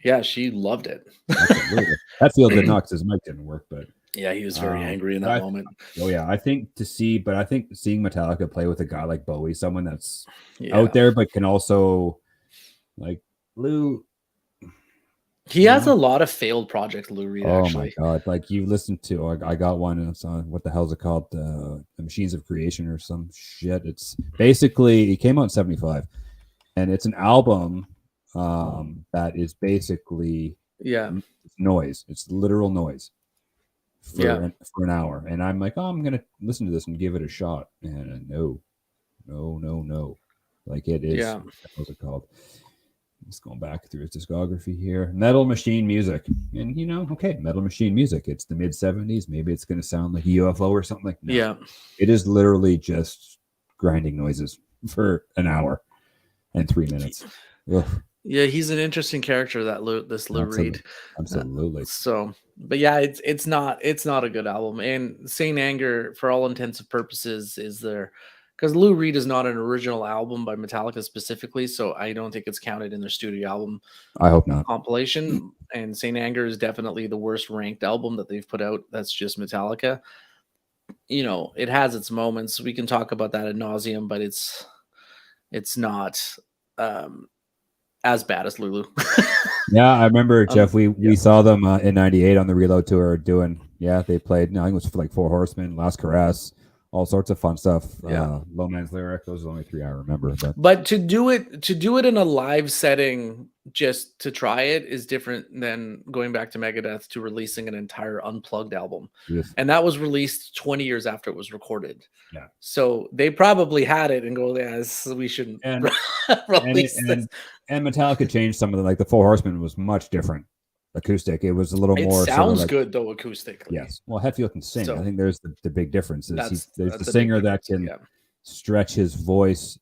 Yeah, she loved it. Absolutely. Hetfield did not because his mic didn't work, but yeah, he was very angry in that moment. Oh yeah, I think seeing Metallica play with a guy like Bowie, someone that's out there but can also, like, Lou. He has a lot of failed projects, Lou Reed. Oh actually. my god! Like, you listened to, I got one. And it's on, what the hell is it called? The Machines of Creation or some shit. It's basically, it came out in '75, and it's an album that is basically noise. It's literal noise for an hour. And I'm like, oh, I'm gonna listen to this and give it a shot. And no. Like, it is. What's it called? Just going back through his discography here. Metal Machine Music. And Metal Machine Music. It's the mid 70s. Maybe it's going to sound like a UFO or something like that. Yeah. It is literally just grinding noises for an hour and 3 minutes. Ugh. Yeah, he's an interesting character, this Lou Reed. Absolutely. But yeah, it's not a good album. And Saint Anger, for all intents and purposes, is there. Because Lou Reed is not an original album by Metallica specifically, so I don't think it's counted in their studio album. I hope not. Compilation. And Saint Anger is definitely the worst ranked album that they've put out. That's just Metallica. It has its moments. We can talk about that ad nauseum, but it's not as bad as Lulu. Yeah, I remember, Jeff. We saw them in '98 on the Reload tour doing. Yeah, they played. I think it was like Four Horsemen, Last Caress. All sorts of fun stuff. Low Man's Lyric. Those are the only three I remember. But to do it in a live setting, just to try it, is different than going back to Megadeth to releasing an entire unplugged album. Yes. And that was released 20 years after it was recorded. Yeah. So they probably had it and go, we shouldn't release this. And Metallica changed some of the Four Horsemen was much different. Acoustic. It was a little more. It sounds good though acoustically. Yes. Well, Hetfield can sing. I think there's the big difference. There's the singer that can stretch his voice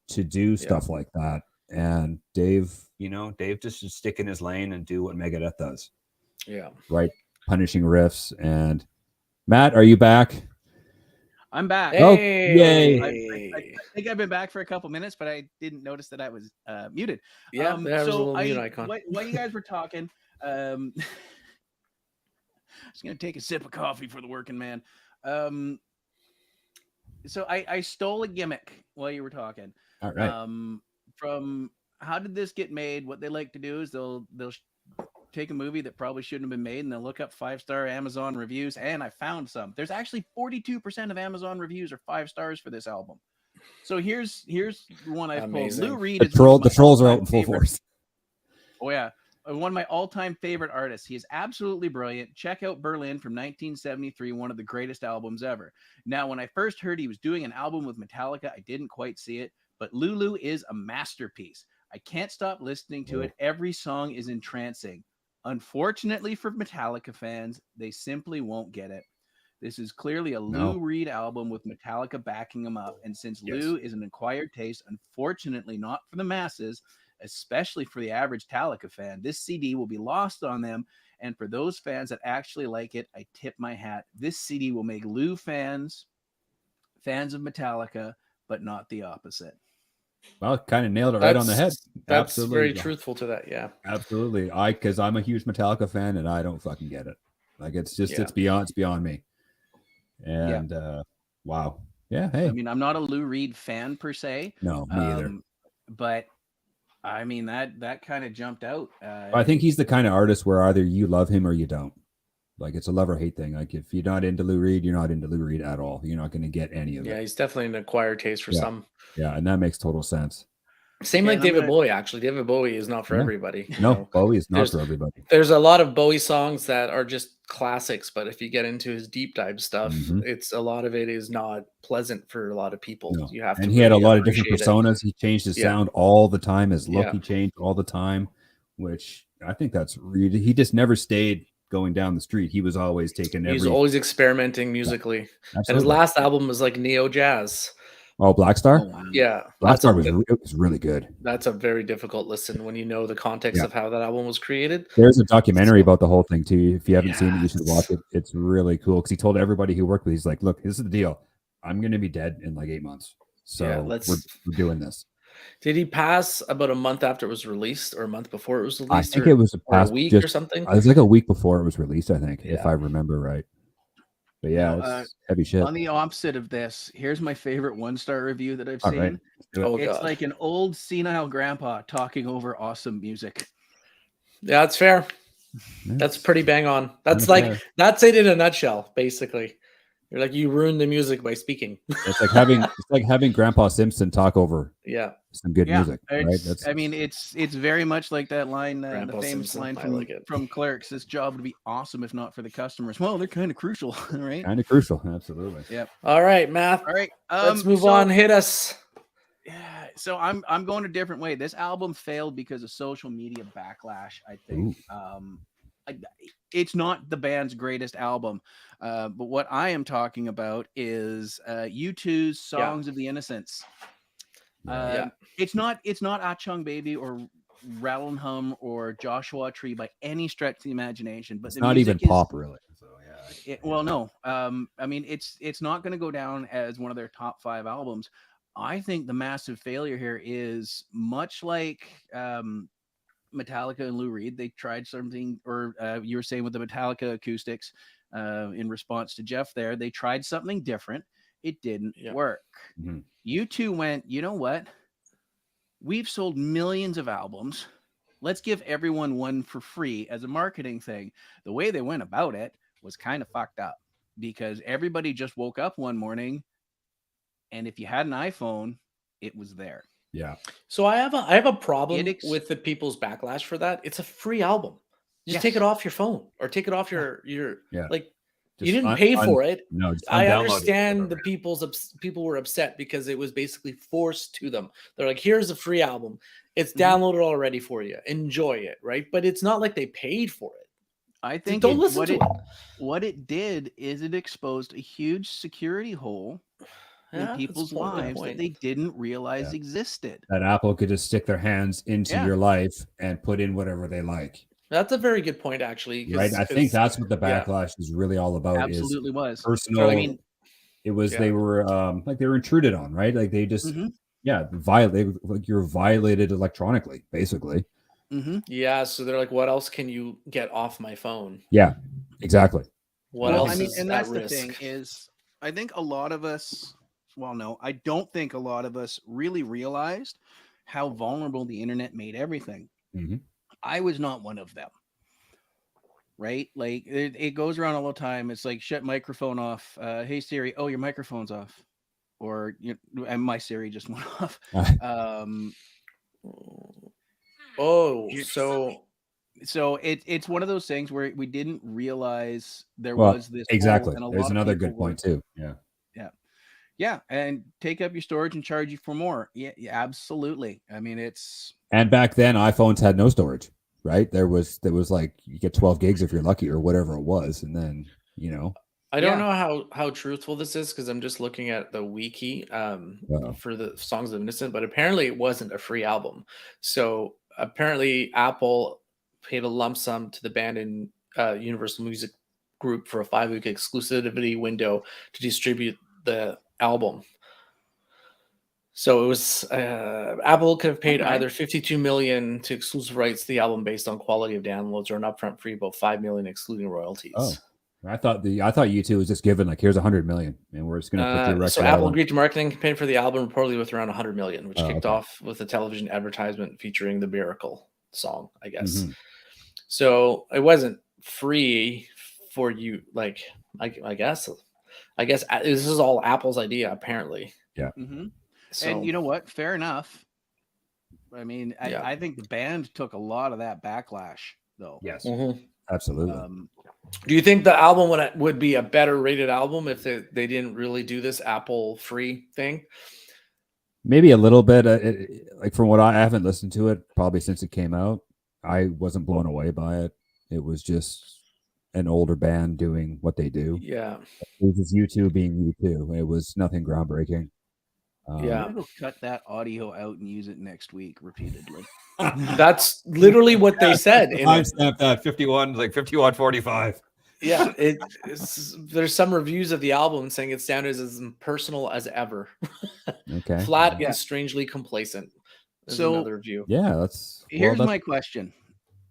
to do stuff like that, and Dave just should stick in his lane and do what Megadeth does. Yeah. Right. Punishing riffs. And Matt, are you back? I'm back. Hey. Oh, yay! I think I've been back for a couple minutes, but I didn't notice that I was muted. Yeah, there was a little mute icon. While you guys were talking, Just gonna take a sip of coffee for the working man. So I stole a gimmick while you were talking. All right. From how did this get made? What they like to do is they'll take a movie that probably shouldn't have been made, and they'll look up 5-star Amazon reviews. And I found some. There's actually 42% of Amazon reviews are 5 stars for this album. So here's one I've pulled. Lou Reed The is one of my trolls are out in all-time full favorite- force. Oh yeah, one of my all-time favorite artists. He is absolutely brilliant. Check out Berlin from 1973, one of the greatest albums ever. Now, when I first heard he was doing an album with Metallica, I didn't quite see it, but Lulu is a masterpiece. I can't stop listening to it. Every song is entrancing. Unfortunately for Metallica fans, they simply won't get it. This is clearly a Lou Reed album with Metallica backing him up. And since Lou is an acquired taste, unfortunately not for the masses, especially for the average Metallica fan, this CD will be lost on them. And for those fans that actually like it, I tip my hat. This CD will make Lou fans of Metallica, but not the opposite. Well, kind of nailed it right on the head. That's Absolutely. very truthful to that. Yeah, Absolutely. Because I'm a huge Metallica fan and I don't fucking get it. Like it's beyond me. And wow. Yeah. Hey. I mean, I'm not a Lou Reed fan per se. No, me either. But I mean, that kind of jumped out. I think he's the kind of artist where either you love him or you don't. Like it's a love or hate thing. Like if you're not into Lou Reed, you're not into Lou Reed at all. You're not going to get any of it. Yeah, he's definitely an acquired taste for some. Yeah, and that makes total sense. Same like David Bowie, actually. David Bowie is not for everybody. No, Bowie is not for everybody. There's a lot of Bowie songs that are just classics, but if you get into his deep dive stuff, it's a lot of it is not pleasant for a lot of people. No. You have to. And he had a lot of different personas. He changed his sound all the time. His look he changed all the time, which I think that's really, he just never stayed going down the street. He was always taking He was always experimenting musically. Absolutely. And his last album was like neo jazz. Oh, Black Star? Oh, wow. Yeah. Black Star was really good. That's a very difficult listen when you know the context of how that album was created. There's a documentary about the whole thing too. If you haven't seen it, you should watch it. It's really cool because he told everybody who worked with, he's like, look, this is the deal. I'm going to be dead in like 8 months. So we're doing this. Did he pass about a month after it was released or a month before it was released? I think it was a week or something. It was like a week before it was released, I think, if I remember right. But yeah, it's heavy shit. On the opposite of this, here's my favorite 1-star review that I've seen. Right. It's like an old senile grandpa talking over awesome music. Yeah, that's fair. That's pretty bang on. That's that's it in a nutshell, basically. You're like, you ruined the music by speaking. It's like having Grandpa Simpson talk over some good music. Right? It's very much like that line, the famous Simpson, line from Clerks. This job would be awesome if not for the customers. Well, they're kind of crucial, right? Kind of crucial, absolutely. Yep. All right, Matt. All right, let's move on. Hit us. Yeah, so I'm going a different way. This album failed because of social media backlash, I think. It's not the band's greatest album, but what I am talking about is U2's Songs of the Innocents. It's not Ah Chung Baby or Rattle and Hum or Joshua Tree by any stretch of the imagination, but it's not even pop, really. So no. I mean, it's not going to go down as one of their top 5 albums. I think the massive failure here is much like Metallica and Lou Reed. They tried something, or you were saying with the Metallica acoustics in response to Jeff there, they tried something different. It didn't work. U2 went, you know what? We've sold millions of albums. Let's give everyone one for free as a marketing thing. The way they went about it was kind of fucked up because everybody just woke up one morning, and if you had an iPhone, it was there. Yeah. So I have a problem with the people's backlash for that. It's a free album. Just take it off your phone or take it off your like just you didn't pay for it. No, I understand the people were upset because it was basically forced to them. They're like, here's a free album. It's downloaded already for you. Enjoy it, right? But it's not like they paid for it. I think don't listen to it. What it did is it exposed a huge security hole in people's lives that they didn't realize existed. That Apple could just stick their hands into your life and put in whatever they like. That's a very good point, actually. Right. I think that's what the backlash is really all about. Absolutely was personal. I mean, it was they were like they were intruded on, right? Like they just violate, like you're violated electronically, basically. Yeah. So they're like, what else can you get off my phone? Yeah. Exactly. What Well, else I mean, is and at that's the risk? thing is, I think a lot of us, well, no, I don't think a lot of us really realized how vulnerable the internet made everything. Mhm. I was not one of them, right? Like it goes around all the time. It's like shut microphone off. Hey Siri, oh your microphone's off, or and my Siri just went off. Um, Oh, you- so it's one of those things where we didn't realize there Well, was this hole, exactly. and a There's lot of another people good were point too. Yeah. yeah, and take up your storage and charge you for more. Yeah, absolutely. I mean, it's And back then, iPhones had no storage, right? There was like you get 12 gigs if you're lucky, or whatever it was, and then I don't Yeah. know how truthful this is because I'm just looking at the wiki Uh-oh. for the Songs of Innocent, but apparently it wasn't a free album. So apparently Apple paid a lump sum to the band and Universal Music Group for a 5-week exclusivity window to distribute the album. So it was Apple could have paid Okay. either 52 million to exclusive rights to the album based on quality of downloads, or an upfront fee about 5 million excluding royalties. Oh, I thought U2 was just given like here's 100 million, and we're just going to put your record. So Apple agreed to marketing campaign for the album reportedly with around 100 million, which kicked okay. off with a television advertisement featuring the Miracle song, I guess. Mhm. So it wasn't free for you, like I guess this is all Apple's idea, apparently. Yeah. mhm. So And you know what? Fair enough. I mean, Yeah. I think the band took a lot of that backlash, though. Yes, Mhm. absolutely. Do you think the album would be a better rated album if they didn't really do this Apple free thing? Maybe a little bit. Like from what I haven't listened to it probably since it came out, I wasn't blown away by it. It was just an older band doing what they do. Yeah. It was just U2 being U2. It was nothing groundbreaking. I'm Yeah. gonna go cut that audio out and use it next week repeatedly. That's literally what they said in it. Timestamp that 51, like 51:45. Yeah, there's some reviews of the album saying it sounded as impersonal as ever. Okay. Flat Yeah. and strangely complacent. There's So- another review. Yeah, that's Here's that's- my question.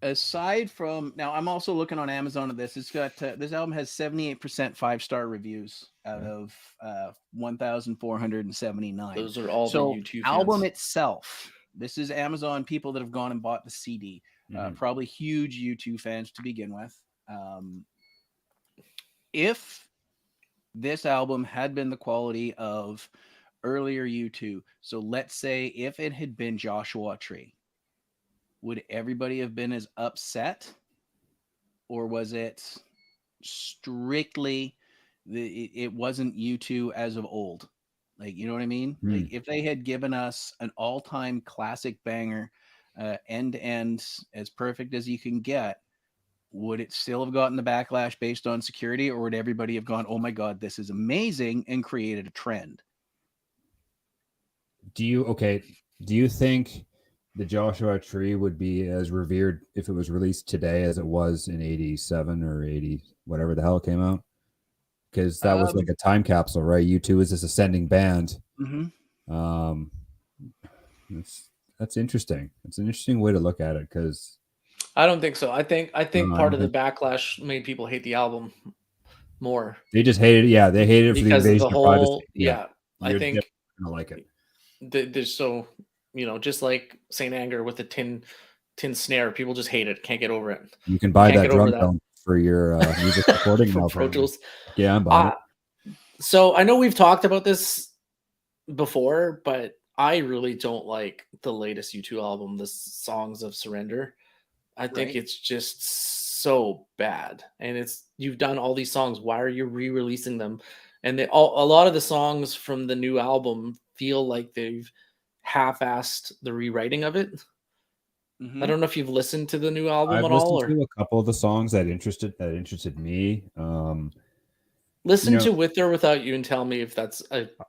Aside from now, I'm also looking on Amazon at this. It's got this album has 78% 5-star reviews out of 1,479. Those are all So the YouTube album fans. itself. This is Amazon people that have gone and bought the CD. Mhm. Probably huge U2 fans to begin with. If this album had been the quality of earlier U2, so let's say if it had been Joshua Tree, would everybody have been as upset, or was it strictly it wasn't U2 as of old? Like, you know what I mean? Like if they had given us an all-time classic banger, end to end, as perfect as you can get, would it still have gotten the backlash based on security, or would everybody have gone, oh my God, this is amazing, and created a trend? Do you think the Joshua Tree would be as revered if it was released today as it was in 87 or 80, whatever the hell it came out? Because that was like a time capsule, right? U2 is this ascending band. Mm-hmm. That's interesting. It's an interesting way to look at it because I don't think so. I think No, I part don't of the backlash made people hate the album more they just hated it. Yeah, they hated it for the because of invasion the of privacy. whole. Yeah, I You're think definitely gonna like it. there's so just like Saint Anger with the tin snare, people just hate it. Can't get over it. You can buy Can't that get over drum that. film for your music recording For now. Pro Tools. Yeah, I'm buying it. So I know we've talked about this before, but I really don't like the latest U2 album, the Songs of Surrender. I think Right. it's just so bad. And you've done all these songs. Why are you re-releasing them? And a lot of the songs from the new album feel like they've half-assed the rewriting of it. Mm-hmm. I don't know if you've listened to the new album I've at all, listened or to a couple of the songs that interested me. listen you know- to With or Without You and tell me if that's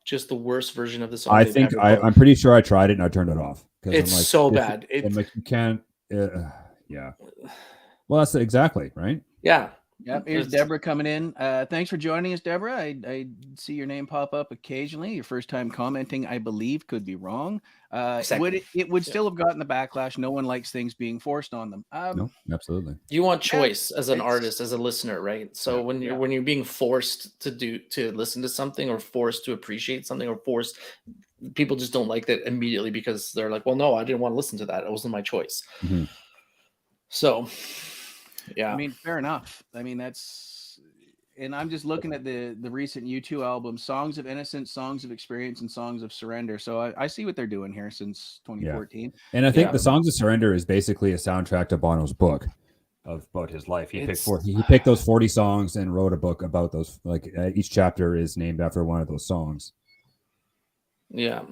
just the worst version of the song. I they've think ever put. I'm pretty sure I tried it and I turned it off. It's I'm like, so this- bad. I'm like, you can't. Yeah. Well, that's exactly right. Yeah. Yep, here's Deborah coming in. Thanks for joining us, Deborah. I see your name pop up occasionally. Your first time commenting, I believe, could be wrong. It would still have gotten the backlash. No one likes things being forced on them. No, absolutely. You want choice as an artist, as a listener, right? So when you're being forced to listen to something, or forced to appreciate something, or forced, people just don't like that immediately because they're like, well, no, I didn't want to listen to that. It wasn't my choice. Mm-hmm. So, yeah. I mean, fair enough. I mean, and I'm just looking at the recent U2 albums, Songs of Innocence, Songs of Experience, and Songs of Surrender. So I see what they're doing here since 2014. Yeah. And I think the Songs of Surrender is basically a soundtrack to Bono's book about his life. He picked those 40 songs and wrote a book about those. Like each chapter is named after one of those songs. Yeah.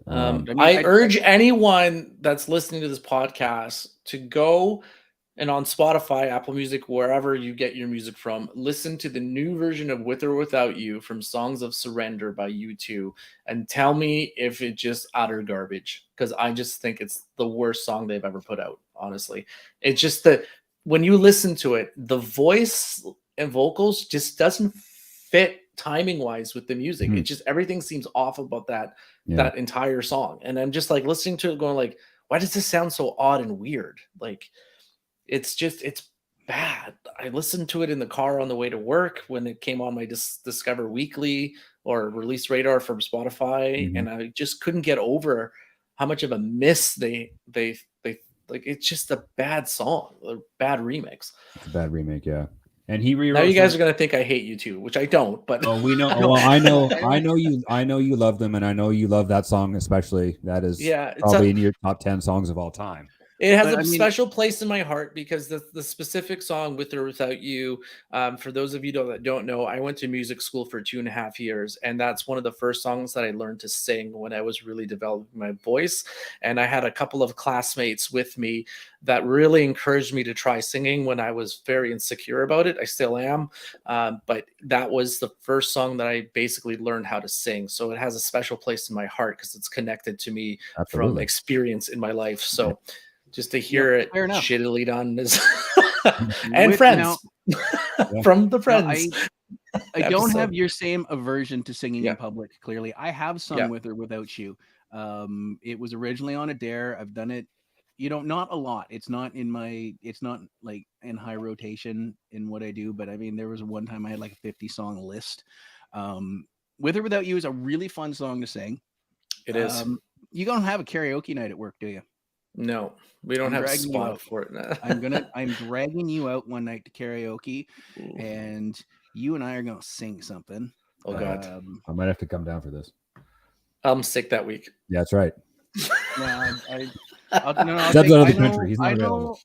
I urge anyone that's listening to this podcast to go and on Spotify, Apple Music, wherever you get your music from, listen to the new version of With or Without You from Songs of Surrender by U2 and tell me if it's just utter garbage, because I just think it's the worst song they've ever put out, honestly. It's just that when you listen to it, the voice and vocals just doesn't fit timing-wise with the music. It just, everything seems off about that entire song. And I'm just like listening to it going like, why does this sound so odd and weird? Like, it's bad. I listened to it in the car on the way to work when it came on my Discover Weekly or Release Radar from Spotify, and I just couldn't get over how much of a miss they like. It's just a bad song, a bad remix. It's a bad remake, yeah. And he rewrote. Now you guys are gonna think I hate you too, which I don't. But we know. Well, I know you love them, and I know you love that song especially. That is probably in your top 10 songs of all time. It has a special place in my heart because the specific song With or Without You, for those of you that don't know, I went to music school for 2.5 years, and that's one of the first songs that I learned to sing when I was really developing my voice. And I had a couple of classmates with me that really encouraged me to try singing when I was very insecure about it. I still am. But that was the first song that I basically learned how to sing. So it has a special place in my heart because it's connected to me from experience in my life. So just to hear it shittily done is and friends from the friends. I don't have your same aversion to singing in public. Clearly, I have sung With or Without You. It was originally on a dare. I've done it, not a lot. It's not like in high rotation in what I do. But I mean, there was one time I had like a 50 song list. With or Without You is a really fun song to sing. It is. You don't have a karaoke night at work, do you? No, we don't have a spot for it. I'm dragging you out one night to karaoke, and you and I are gonna sing something. Oh God, I might have to come down for this. I'm sick that week. Yeah, that's right. I'll Out of the country. He's not available.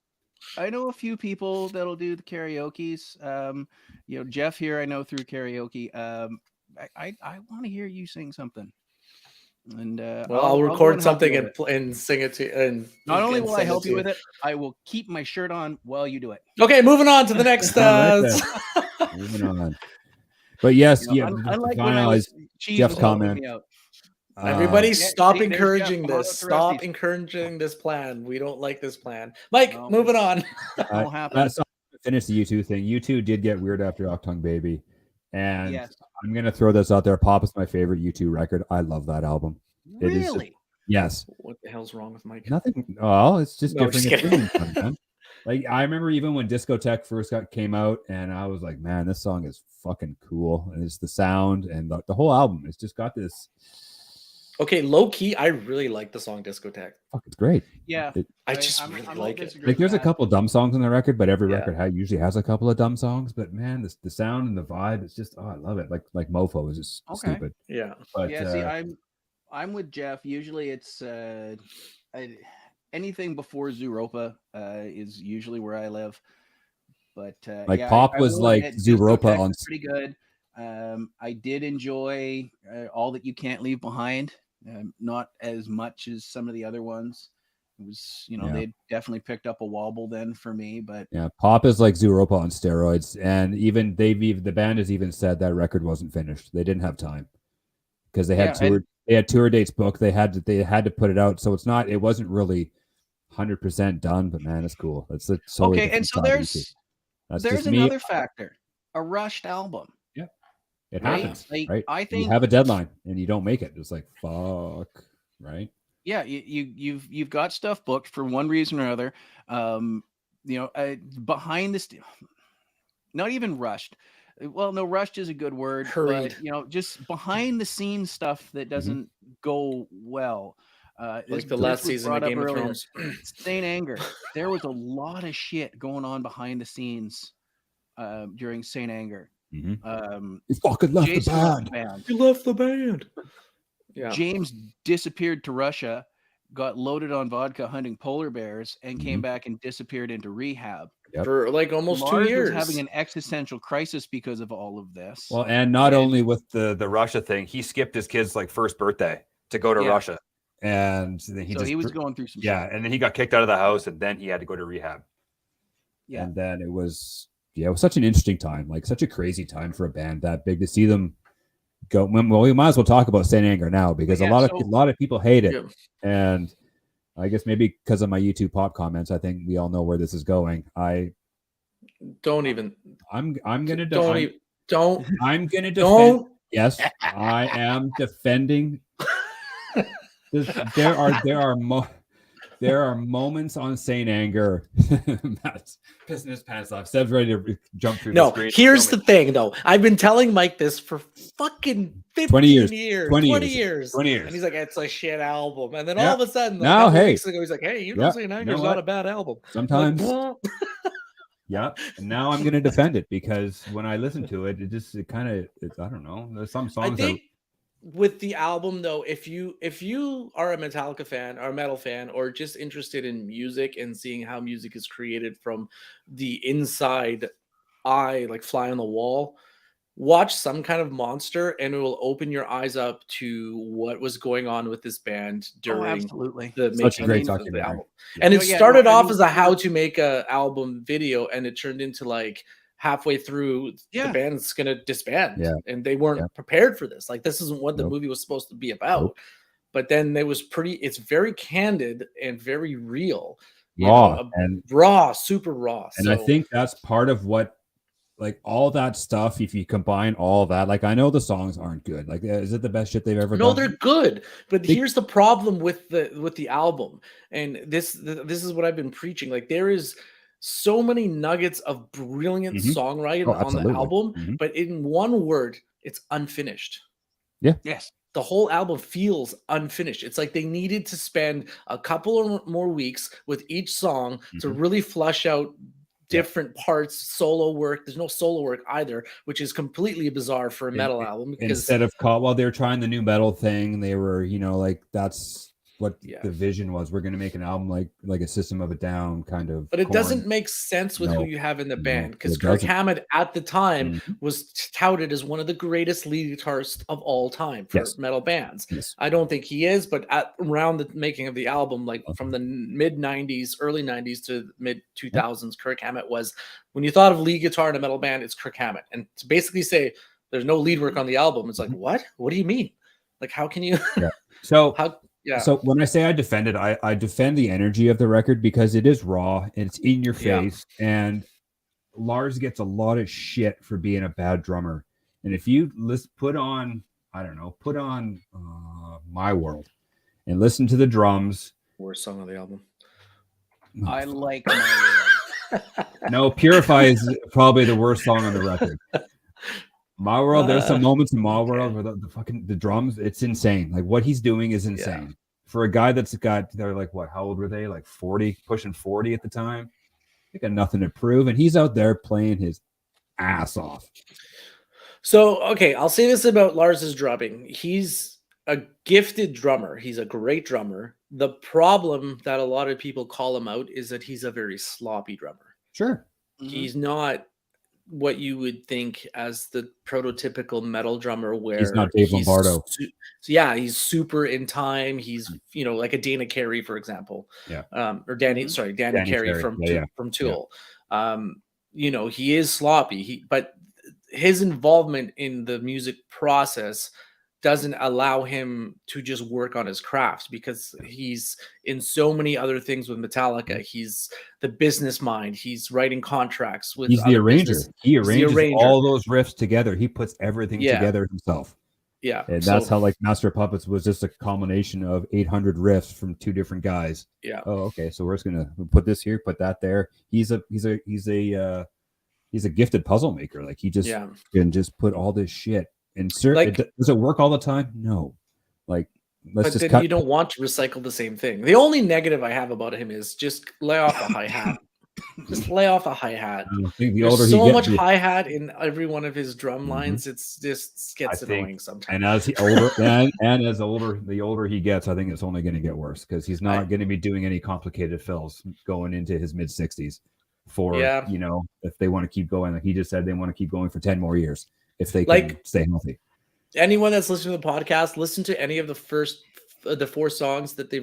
I know a few people that'll do the karaoke's. Jeff here I know through karaoke. I want to hear you sing something. And I'll record something and sing it to you. And not only will I help you with it, I will keep my shirt on while you do it. Okay, moving on to the next. Moving on. But yes, unlike Jeff's comment. Everybody, stop encouraging this. Stop encouraging this plan. We don't like this plan. Mike, moving on. Finish the U2 thing. U2 did get weird after Octung Baby. And I'm going to throw this out there. Pop is my favorite U2 record. I love that album. Really? Yes. What the hell's wrong with Mike? Nothing. Oh, it's just different. Like, I remember even when Discotheque first came out, and I was like, man, this song is fucking cool. And it's the sound and the whole album. It's just got this. Okay, low key, I really like the song Discotheque. Fuck, it's great. Yeah, I just really like it. Like, there's a couple dumb songs on the record, but every record usually has a couple of dumb songs. But man, the sound and the vibe, it's just I love it. Like Mofo is just stupid. Yeah, but see, I'm with Jeff. Usually, it's anything before Zooropa is usually where I live. But Pop was like Zooropa on pretty good. I did enjoy All That You Can't Leave Behind. Not as much as some of the other ones. It was, they definitely picked up a wobble then for me. But Pop is like Zooropa on steroids, and even the band has even said that record wasn't finished. They didn't have time because they had tour dates booked. They had to put it out, so it wasn't really 100% done. But man, it's cool. It's okay. And so That's There's just me. another factor: a rushed album. It Right? happens, Like, right? I You think, have a deadline and you don't make it. It's like, fuck, right? yeah, you've got stuff booked for one reason or other. Behind the not even rushed. Well, no, rushed is a good word, Hurried. but just behind the scenes stuff that doesn't go well. Like the This last was season brought of up Game of earlier. Thrones. Saint Anger. There was a lot of shit going on behind the scenes during Saint Anger. You fucking left Jason the left the band. band. You left the band. Yeah. James disappeared to Russia, got loaded on vodka hunting polar bears, and came back and disappeared into rehab. Yep. For like almost 2 Lars years. was having an existential crisis because of all of this. Well, and not only with the Russia thing, he skipped his kid's like first birthday to go to Russia, and then he was going through some shit. and then he got kicked out of the house, and then he had to go to rehab. Yeah. And then it was such an interesting time, like such a crazy time for a band that big to see them go. Well, we might as well talk about Saint Anger now because a lot of people hate it, and I guess maybe because of my YouTube pop comments, I think we all know where this is going. I'm gonna defend. Yes, I am defending. There are moments on Saint Anger. Matt's pissing his pants off. Seb's ready to jump through the screen. Here's the thing, though. I've been telling Mike this for fucking 20 years. 20 years. And he's like, it's a shit album. And then all of a sudden, a couple weeks ago, he's like, hey, Saint Anger's not a bad album. Sometimes. Yeah. And now I'm going to defend it because when I listen to it, I don't know. There's some songs I think with the album, though, if you are a Metallica fan or a metal fan or just interested in music and seeing how music is created from the inside eye, like fly on the wall, watch Some Kind of Monster and it will open your eyes up to what was going on with this band during the making of the album. And it started off as a how to make a album video, and it turned into like halfway through the band's gonna disband, and they weren't prepared for this. Like, this isn't what the movie was supposed to be about. But then it's very candid and very real, super raw. And I think that's part of what, like, all that stuff, if you combine all that, like, I know the songs aren't good. Like, is it the best shit they've ever done? No, they're good. But here's the problem with the album. And this is what I've been preaching. Like, there is so many nuggets of brilliant songwriting on the album, but in one word, it's unfinished. Yeah. Yes. The whole album feels unfinished. It's like they needed to spend a couple of more weeks with each song to really flush out different parts, solo work. There's no solo work either, which is completely bizarre for a metal album. Because instead of while they were trying the new metal thing, they were, like, that's what the vision was. We're going to make an album like a System of a Down kind of. But it doesn't make sense with who you have in the band, because Kirk Hammett at the time was touted as one of the greatest lead guitarists of all time for metal bands. Yes. I don't think he is, but around the making of the album, like from the mid 90s, early 90s to mid 2000s, Kirk Hammett was, when you thought of lead guitar in a metal band, it's Kirk Hammett. And to basically say there's no lead work on the album, it's like, what do you mean? Like, how can you? So Yeah. So when I say I defend it, I defend the energy of the record because it is raw and it's in your face. And Lars gets a lot of shit for being a bad drummer. And if you put on My World and listen to the drums. Worst song on the album. I like My World. No, Purify is probably the worst song on the record. My World, there's some moments in My World where the drums, it's insane. Like, what he's doing is insane. For a guy they're like, what, how old were they? Like 40, pushing 40 at the time. They got nothing to prove. And he's out there playing his ass off. So, okay, I'll say this about Lars's drumming. He's a gifted drummer. He's a great drummer. The problem that a lot of people call him out is that he's a very sloppy drummer. Sure. He's not what you would think as the prototypical metal drummer, where he's not Dave Lombardo. He's super in time. He's, like a Dana Carey, for example. Or Danny Carey from Tool. He is sloppy. But his involvement in the music process doesn't allow him to just work on his craft because he's in so many other things with Metallica. He's the business mind. He's writing contracts with He's the other arranger. business. He He's the arranges arranger. all those riffs together. He puts everything Yeah. together himself. Yeah. And that's how like Master of Puppets was just a combination of 800 riffs from two different guys. Yeah. Oh, okay. So we're just gonna put this here, put that there. He's a gifted puzzle maker. Like he just can just put all this shit. And Like- does it work all the time? No. Like let's But just then cut. you don't want to recycle the same thing. The only negative I have about him is just lay off a hi-hat. Just lay off a hi-hat. I think the There's older so he much gets, hi-hat in every one of his drum lines. It's just gets annoying sometimes. and as he older and as the older he gets, I think it's only going to get worse because he's not going to be doing any complicated fills going into his mid 60s. For if they want to keep going, like he just said, they want to keep going for 10 more years if they can stay healthy. Anyone that's listening to the podcast, listen to any of the 4 songs that they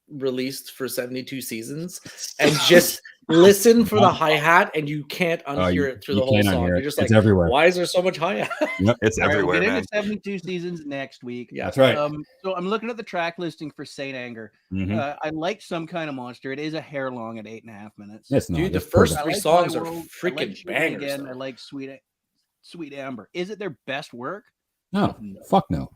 released for 72 seasons and just listen for the hi-hat, and you can't unhear it through the whole song. You're just it's like, everywhere. Why is there so much hi-hat? Yep, it's everywhere, We'll man. get into 72 seasons next week. Yeah, that's right. So I'm looking at the track listing for Saint Anger. I like Some Kind of Monster. It is a hair long at 8.5 minutes. It's not. Dude, the It's first perfect. 3 like songs My are World. freaking I like bangers. Again, I like Sweet Amber. Is it their best work? No, fuck no.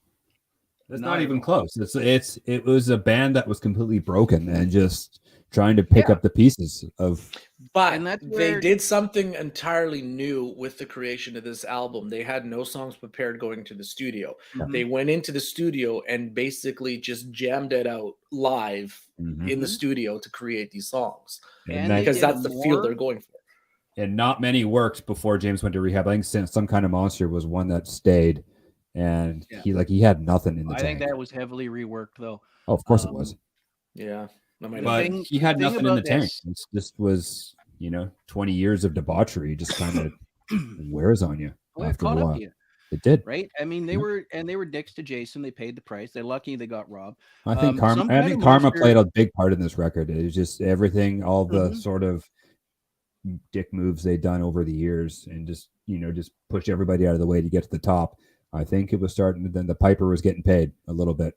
It's not even close. It was a band that was completely broken and just trying to pick up the pieces of. But And that's they where- did something entirely new with the creation of this album. They had no songs prepared going to the studio. They went into the studio and basically just jammed it out live in the studio to create these songs. And because they did that's the feel they're going for. And not many worked before James went to rehab. I think Some Kind of Monster was one that stayed, and he had nothing in the I tank. think that was heavily reworked, though. Oh, of course it was. Yeah. But he had nothing in the tank. This was, 20 years of debauchery just kind of wears on you after a while. It did, right? I mean, they were dicks to Jason. They paid the price. They're lucky they got robbed. I think Karma played a big part in this record. It was just everything, all the sort of dick moves they'd done over the years, and just push everybody out of the way to get to the top. I think it was starting. Then the Piper was getting paid a little bit.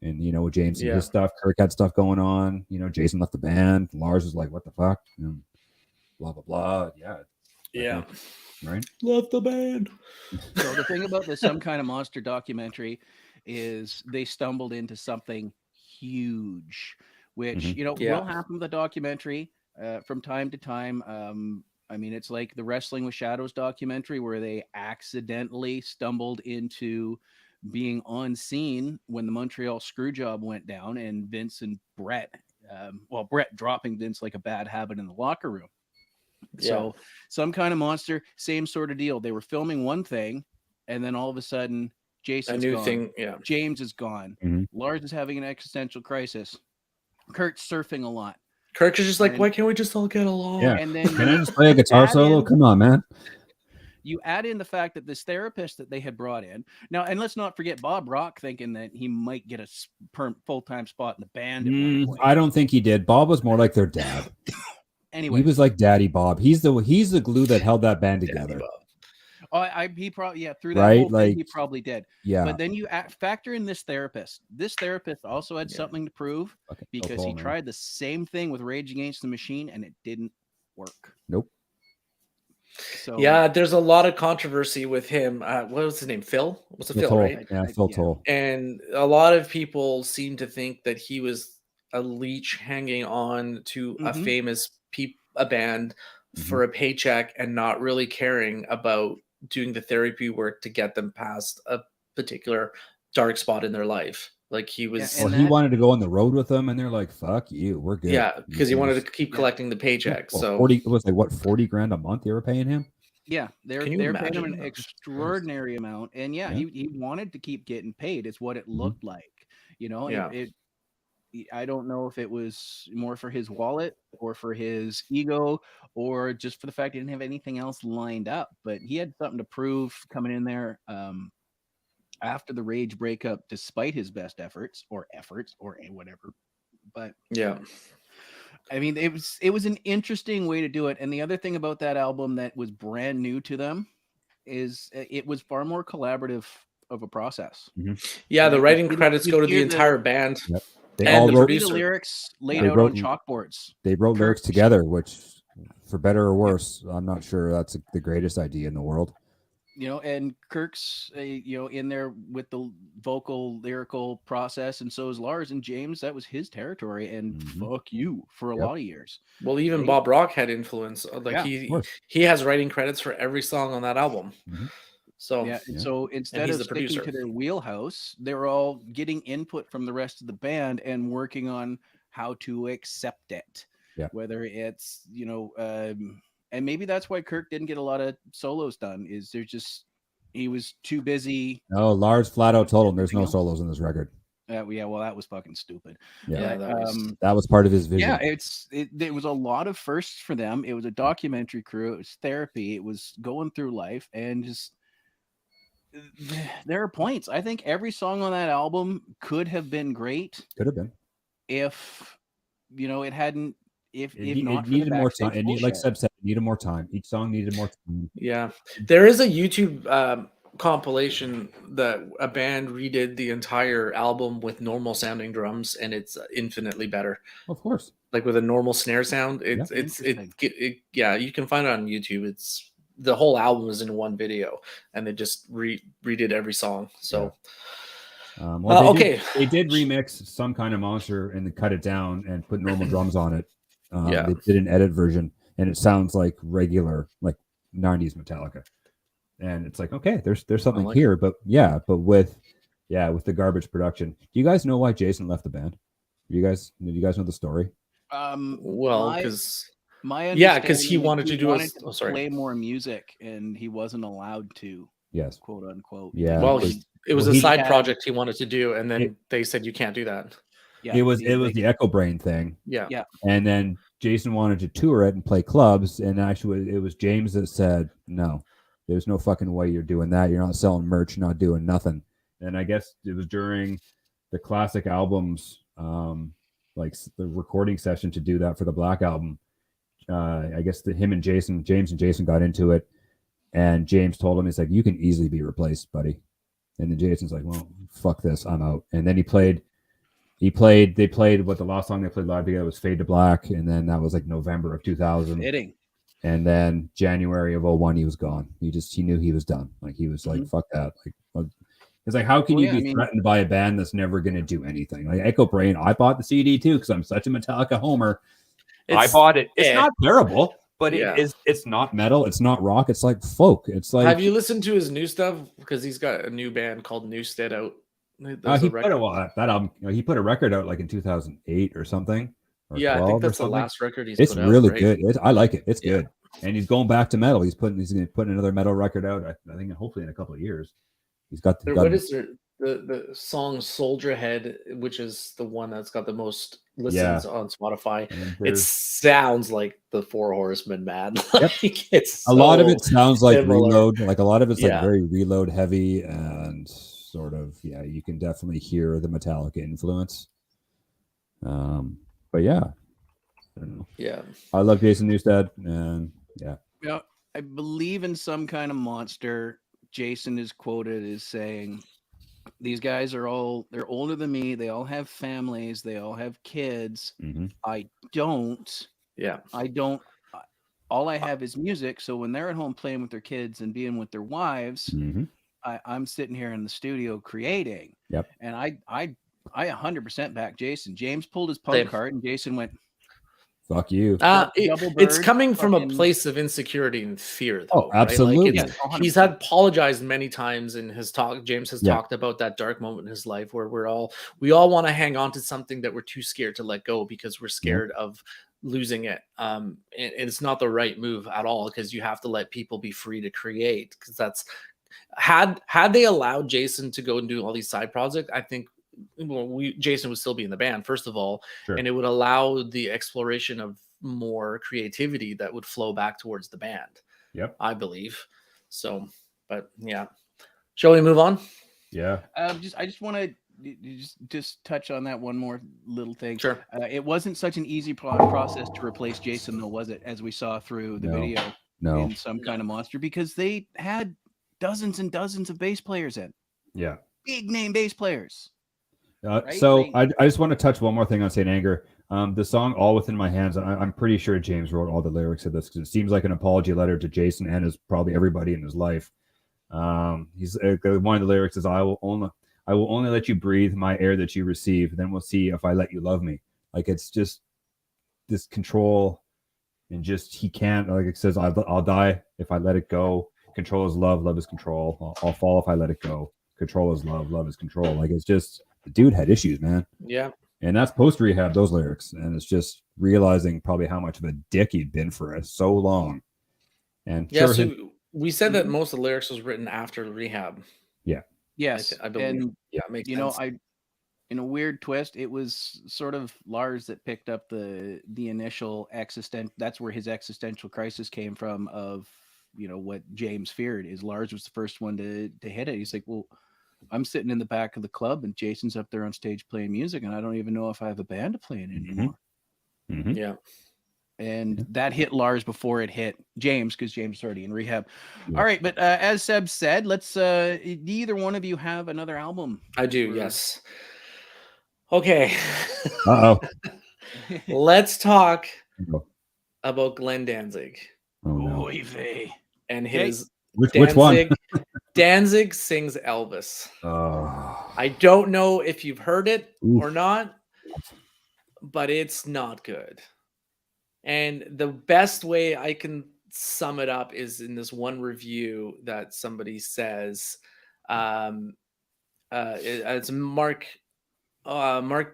And with James and his stuff, Kirk had stuff going on. Jason left the band. Lars was like, "What the fuck?" Blah blah blah. Yeah. Right. Left the band. So the thing about the Some Kind of Monster documentary is they stumbled into something huge, which will happen with the documentary from time to time. I mean, it's like the Wrestling with Shadows documentary where they accidentally stumbled into being on scene when the Montreal Screwjob went down, and Vince and Brett, Brett dropping Vince like a bad habit in the locker room. So Some Kind of Monster, same sort of deal. They were filming one thing, and then all of a sudden, Jason's gone. James is gone. Lars is having an existential crisis. Kurt's surfing a lot. Kirk is just like, why can't we just all get along? Yeah. And then can I just play a guitar solo? Come on, man. You add in the fact that this therapist that they had brought in now, and let's not forget Bob Rock thinking that he might get a full-time spot in the band. At one point. I don't think he did. Bob was more like their dad. Anyway, he was like Daddy Bob. He's the glue that held that band together. He probably through that whole thing, he probably did. Yeah. But then you factor in this therapist. This therapist also had something to prove because he tried the same thing with Rage Against the Machine and it didn't work. Nope. So there's a lot of controversy with him. What was his name? Phil? What's it, Phil, Toll. right? Yeah, Phil Toll. And a lot of people seem to think that he was a leech hanging on to a famous band for a paycheck and not really caring about doing the therapy work to get them past a particular dark spot in their life. Like he was, he wanted to go on the road with them, and they're like, "Fuck you, we're good." Yeah, because he wanted to keep collecting the paycheck. Well, so 40 it was like what, $40,000 a month they were paying him. Yeah, they're paying him an extraordinary amount, and he wanted to keep getting paid. It's what it looked like, I don't know if it was more for his wallet or for his ego or just for the fact he didn't have anything else lined up, but he had something to prove coming in there after the Rage breakup, despite his best efforts or whatever. But I mean, it was an interesting way to do it. And the other thing about that album that was brand new to them is it was far more collaborative of a process. Yeah, the Right? writing You'd- credits you'd go to the hear entire band Yep. They and all the wrote. Read the producer. lyrics laid They out wrote- on chalkboards. They wrote lyrics Kirk- together, which, for better or worse, I'm not sure that's the greatest idea in the world. You know, and Kirk's in there with the vocal lyrical process, and so is Lars and James. That was his territory, and fuck you for a Yep. lot of years. Well, even Right? Bob Rock had influence. Like Yeah, he has writing credits for every song on that album. So Yeah, and so instead he's of the sticking producer. to their wheelhouse, they were all getting input from the rest of the band and working on how to accept it. Yeah. Whether it's and maybe that's why Kirk didn't get a lot of solos done. Is he was too busy. No, Lars flat out told him there's no Everything else? solos in this record. Yeah, well, that was fucking stupid. Yeah, But, that was part of his vision. yeah, it was a lot of firsts for them. It was a documentary crew. It was therapy. It was going through life, and just there are points. I think every song on that album could have been great Could have been if it hadn't. If it not for needed the more backstage time. Like bullshit. Seb said, it needed more time. Each song needed more time. Yeah, there is a YouTube compilation that a band redid the entire album with normal sounding drums, and it's infinitely better. Of course, like with a normal snare sound. It's yeah, you can find it on YouTube. It's the whole album is in one video, and they just redid every song. So. Okay, they did remix Some Kind of Monster and then cut it down and put normal drums on it. They did an edit version, and it sounds like regular, like 90s Metallica. And it's like, okay, there's something here, but with the garbage production. Do you guys know why Jason left the band? Do you guys know the story? Well, because because he wanted to play more music, and he wasn't allowed to. Yes, quote unquote. Yeah. Well, it was a side project he wanted to do, and then they said you can't do that. Yeah, it was the Echo Brain thing. Yeah. And then Jason wanted to tour it and play clubs, and actually it was James that said, no, there's no fucking way you're doing that. You're not selling merch, you're not doing nothing. And I guess it was during the classic albums, like the recording session to do that for the Black album. I guess James and Jason got into it, and James told him, he's like, you can easily be replaced, buddy. And then Jason's like, well, fuck this, I'm out. And then they played what the last song they played live together was Fade to Black, and then that was like November of 2000. Fitting. And then January of 2001 he was gone. He knew he was done. Like he was like, fuck that. Like it's like, how can you be threatened by a band that's never gonna do anything? Like Echo Brain, I bought the CD too because I'm such a Metallica homer. I bought it. It's not terrible, but it's not metal, it's not rock, it's like folk. It's like, have you listened to his new stuff? Because he's got a new band called Newstead out. He put a record out like in 2008 or something. Or I think that's the last record he's put out. It's really good. I like it. It's good. And he's going back to metal. He's going to put another metal record out. I think hopefully in a couple of years. He's got the song Soldier Head, which is the one that's got the most listens on Spotify. It sounds like the Four Horsemen, man. A lot of it sounds like Reload. Like a lot of it's like very Reload heavy, and sort of you can definitely hear the Metallica influence. But I don't know. I love Jason Newsted, and I believe in Some Kind of Monster. Jason is quoted as saying, these guys they're older than me, they all have families, they all have kids. I don't. All I have is music, so when they're at home playing with their kids and being with their wives, I'm sitting here in the studio creating. And I 100% back Jason. James pulled his punk card, and Jason went, fuck you. It's coming from a place of insecurity and fear, though. Oh, absolutely. Right? He's had apologized many times in his talk. James has talked about that dark moment in his life where we all want to hang on to something that we're too scared to let go because we're scared of losing it. And it's not the right move at all, because you have to let people be free to create. Because that's had they allowed Jason to go and do all these side projects, I think Jason would still be in the band, first of all, and it would allow the exploration of more creativity that would flow back towards the band. I believe so. But shall we move on? I just want to just touch on that one more little thing. Sure. It wasn't such an easy process to replace Jason, though, was it? As we saw through the video in Some Kind of Monster, because they had dozens and dozens of bass players in. Yeah. Big name bass players. Right? So I just want to touch one more thing on St. Anger. The song "All Within My Hands." I'm pretty sure James wrote all the lyrics of this because it seems like an apology letter to Jason and his probably everybody in his life. He's one of the lyrics is, "I will only let you breathe my air that you receive. Then we'll see if I let you love me." Like it's just this control, and just he can't. Like it says, "I'll die if I let it go. Control is love. Love is control. I'll fall if I let it go. Control is love. Love is control." Like it's just the dude had issues, man. Yeah. And that's post rehab, those lyrics. And it's just realizing probably how much of a dick he'd been for us so long. And Yeah, sure, so we said that most of the lyrics was written after rehab. yeah. Yes. I believe. And Yeah, it makes you know, sense. in a weird twist, it was sort of Lars that picked up the initial that's where his existential crisis came from of, what James feared is Lars was the first one to hit it. He's like, well, I'm sitting in the back of the club and Jason's up there on stage playing music and I don't even know if I have a band to play in anymore. Mm-hmm. Yeah. And that hit Lars before it hit James because James is already in rehab. Yeah. All right. But as Seb said, let's, do either one of you have another album? I do. Yes. Okay. Uh-oh. Let's talk about Glenn Danzig. Oh, no. And his which one? Danzig sings Elvis. Oh. I don't know if you've heard it or not, but it's not good. And the best way I can sum it up is in this one review that somebody says, it's Mark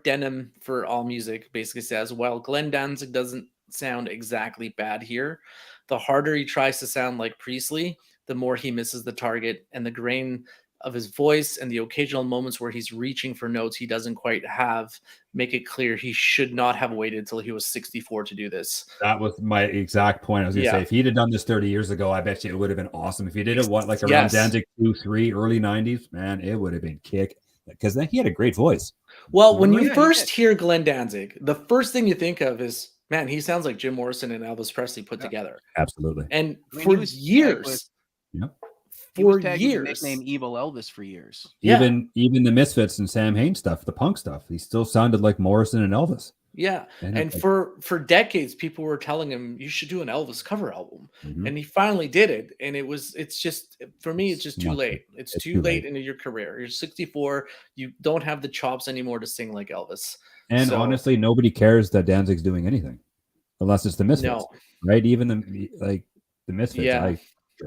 Denham for All Music basically says, while Glenn Danzig doesn't sound exactly bad here, the harder he tries to sound like Priestley, the more he misses the target, and the grain of his voice and the occasional moments where he's reaching for notes he doesn't quite have make it clear he should not have waited till he was 64 to do this. That was my exact point. I was going to say, if he'd have done this 30 years ago, I bet you it would have been awesome. If he did it, around Danzig 2, 3, early 90s, man, it would have been kick. Because then he had a great voice. Well, when you first hear Glenn Danzig, the first thing you think of is, man, he sounds like Jim Morrison and Elvis Presley put together. Absolutely. And for years, he was tagged with the nickname Evil Elvis for years. Even the Misfits and Sam Hain stuff, the punk stuff, he still sounded like Morrison and Elvis. Yeah. And for decades, people were telling him, you should do an Elvis cover album. Mm-hmm. And he finally did it. And it's just, for me, it's just too late. It's too late into your career. You're 64. You don't have the chops anymore to sing like Elvis. And honestly, nobody cares that Danzig's doing anything unless it's the Misfits, right? Even the Misfits, yeah.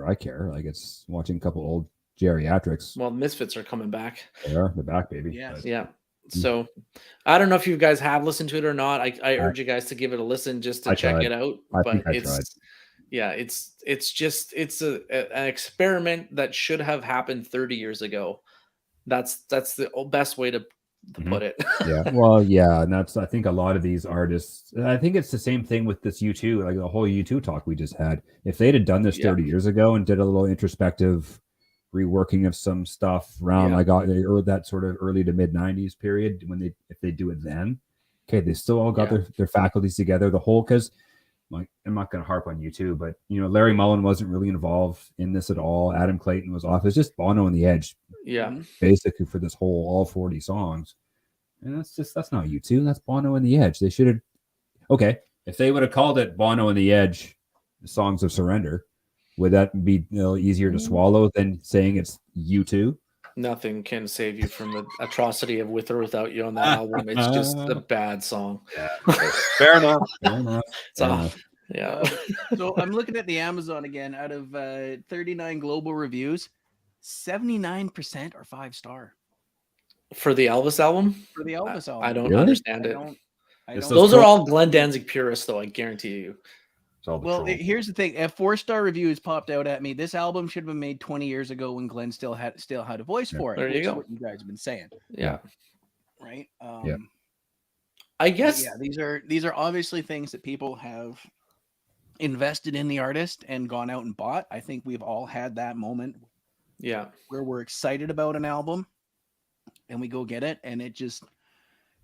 I care. Like it's watching a couple old geriatrics. Well, the Misfits are coming back. They're back, baby. Yeah. Yeah. So I don't know if you guys have listened to it or not. I urge you guys to give it a listen just to check it out. But it's an experiment that should have happened 30 years ago. That's the best way to put it. Yeah. Well, yeah. And I think a lot of these artists, I think it's the same thing with this U2, like the whole U2 talk we just had. If they'd have done this 30 years ago and did a little introspective reworking of some stuff around that sort of early to mid 90s period, if they do it then, okay, they still all got their faculties together, the whole, because like I'm not going to harp on U2, but Larry Mullen wasn't really involved in this at all. Adam Clayton was off. It's just Bono and the Edge, basically for this whole all 40 songs, and that's not U2, that's Bono and the Edge. They should have if they would have called it Bono and the Edge, the Songs of Surrender, would that be easier to swallow than saying it's U2? Nothing can save you from the atrocity of With or Without You on that album. It's just a bad song. Yeah. Fair enough. It's off. Yeah. So I'm looking at the Amazon again. Out of 39 global reviews, 79% are 5-star. For the Elvis album? For the Elvis album. I don't understand it. I don't. Those are all Glenn Danzig purists, though, I guarantee you. Well, here's the thing. A 4-star review has popped out at me. This album should have been made 20 years ago when Glenn still had a voice for it. There you go. What you guys have been saying. Yeah. Right. I guess. Yeah. These are obviously things that people have invested in the artist and gone out and bought. I think we've all had that moment. Yeah. Where we're excited about an album, and we go get it, and it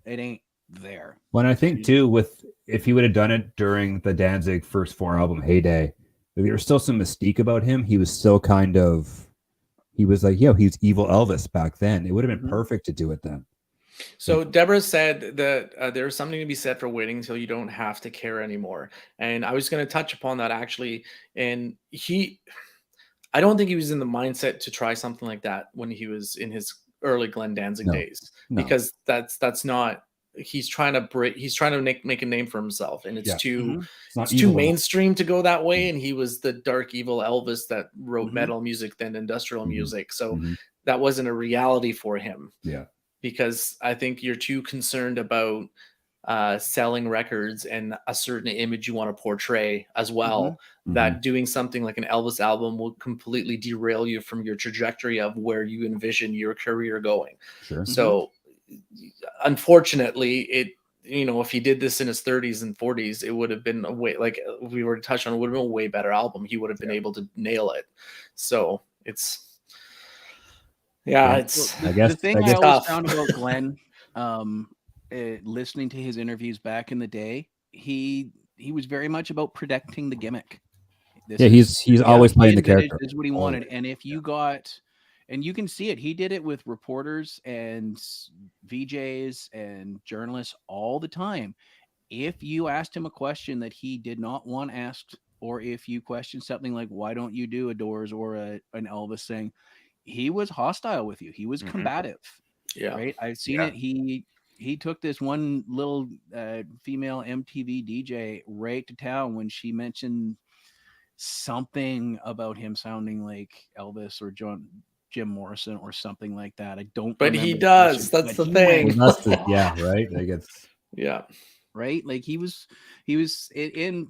ain't there. When I think too, if he would have done it during the Danzig first 4 album heyday, there was still some mystique about him. He was still he He was like, he was evil Elvis back then. It would have been Mhm. perfect to do it then. So Deborah said that there's something to be said for waiting until you don't have to care anymore. And I was going to touch upon that actually. And I don't think he was in the mindset to try something like that when he was in his early Glenn Danzig No, days, no. because that's not. He's trying to make a name for himself, and it's Yeah. too Mhm. It's it's not too evil enough. mainstream to go that way. And he was the dark evil Elvis that wrote Mhm. metal music, then industrial Mhm. music. So Mhm. that wasn't a reality for him, Yeah. because I think you're too concerned about selling records and a certain image you want to portray as well, Mhm. that doing something like an Elvis album will completely derail you from your trajectory of where you envision your career going. Sure. So unfortunately, if he did this in his 30s and 40s, it would have been a way, like we were touched on, it would have been a way better album. He would have been able to nail it. So Yeah. it's The, I guess the thing I I always tough. found about Glenn, listening to his interviews back in the day, he was very much about protecting the gimmick. This is he's what always he playing the envisaged, character. this is what he Always. wanted. And if you got, and you can see it, he did it with reporters and VJs and journalists all the time. If you asked him a question that he did not want asked, or if you questioned something like, why don't you do a Doors or an Elvis thing, he was hostile with you. He was combative, Yeah. right? I've seen it. He took this one little female MTV DJ right to town when she mentioned something about him sounding like Elvis or Jim Morrison or something like that. I don't But he remember the does. question, That's but the he went thing. Right. Like it's Yeah. right. Like he was in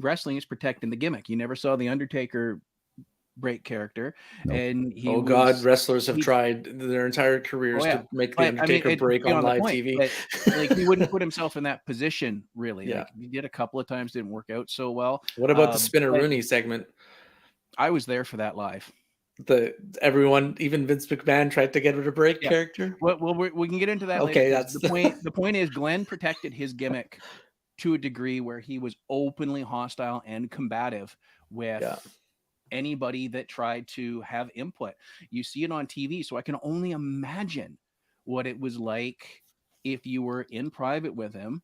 wrestling is protecting the gimmick. You never saw the Undertaker break character, Nope. and Oh God, wrestlers have tried their entire careers to make the but I mean, Undertaker it's break on beyond the live point. TV. But like he wouldn't put himself in that position really. Yeah. Like he did a couple of times, didn't work out so well. What about the But Spinneroonie segment? I was there for that live. Everyone, even Vince McMahon, tried to get her to break Yeah. character. Well, we can get into that Okay, later. 'Cause that's the point. The point is, Glenn protected his gimmick to a degree where he was openly hostile and combative with Yeah. anybody that tried to have input. You see it on TV, so I can only imagine what it was like if you were in private with him,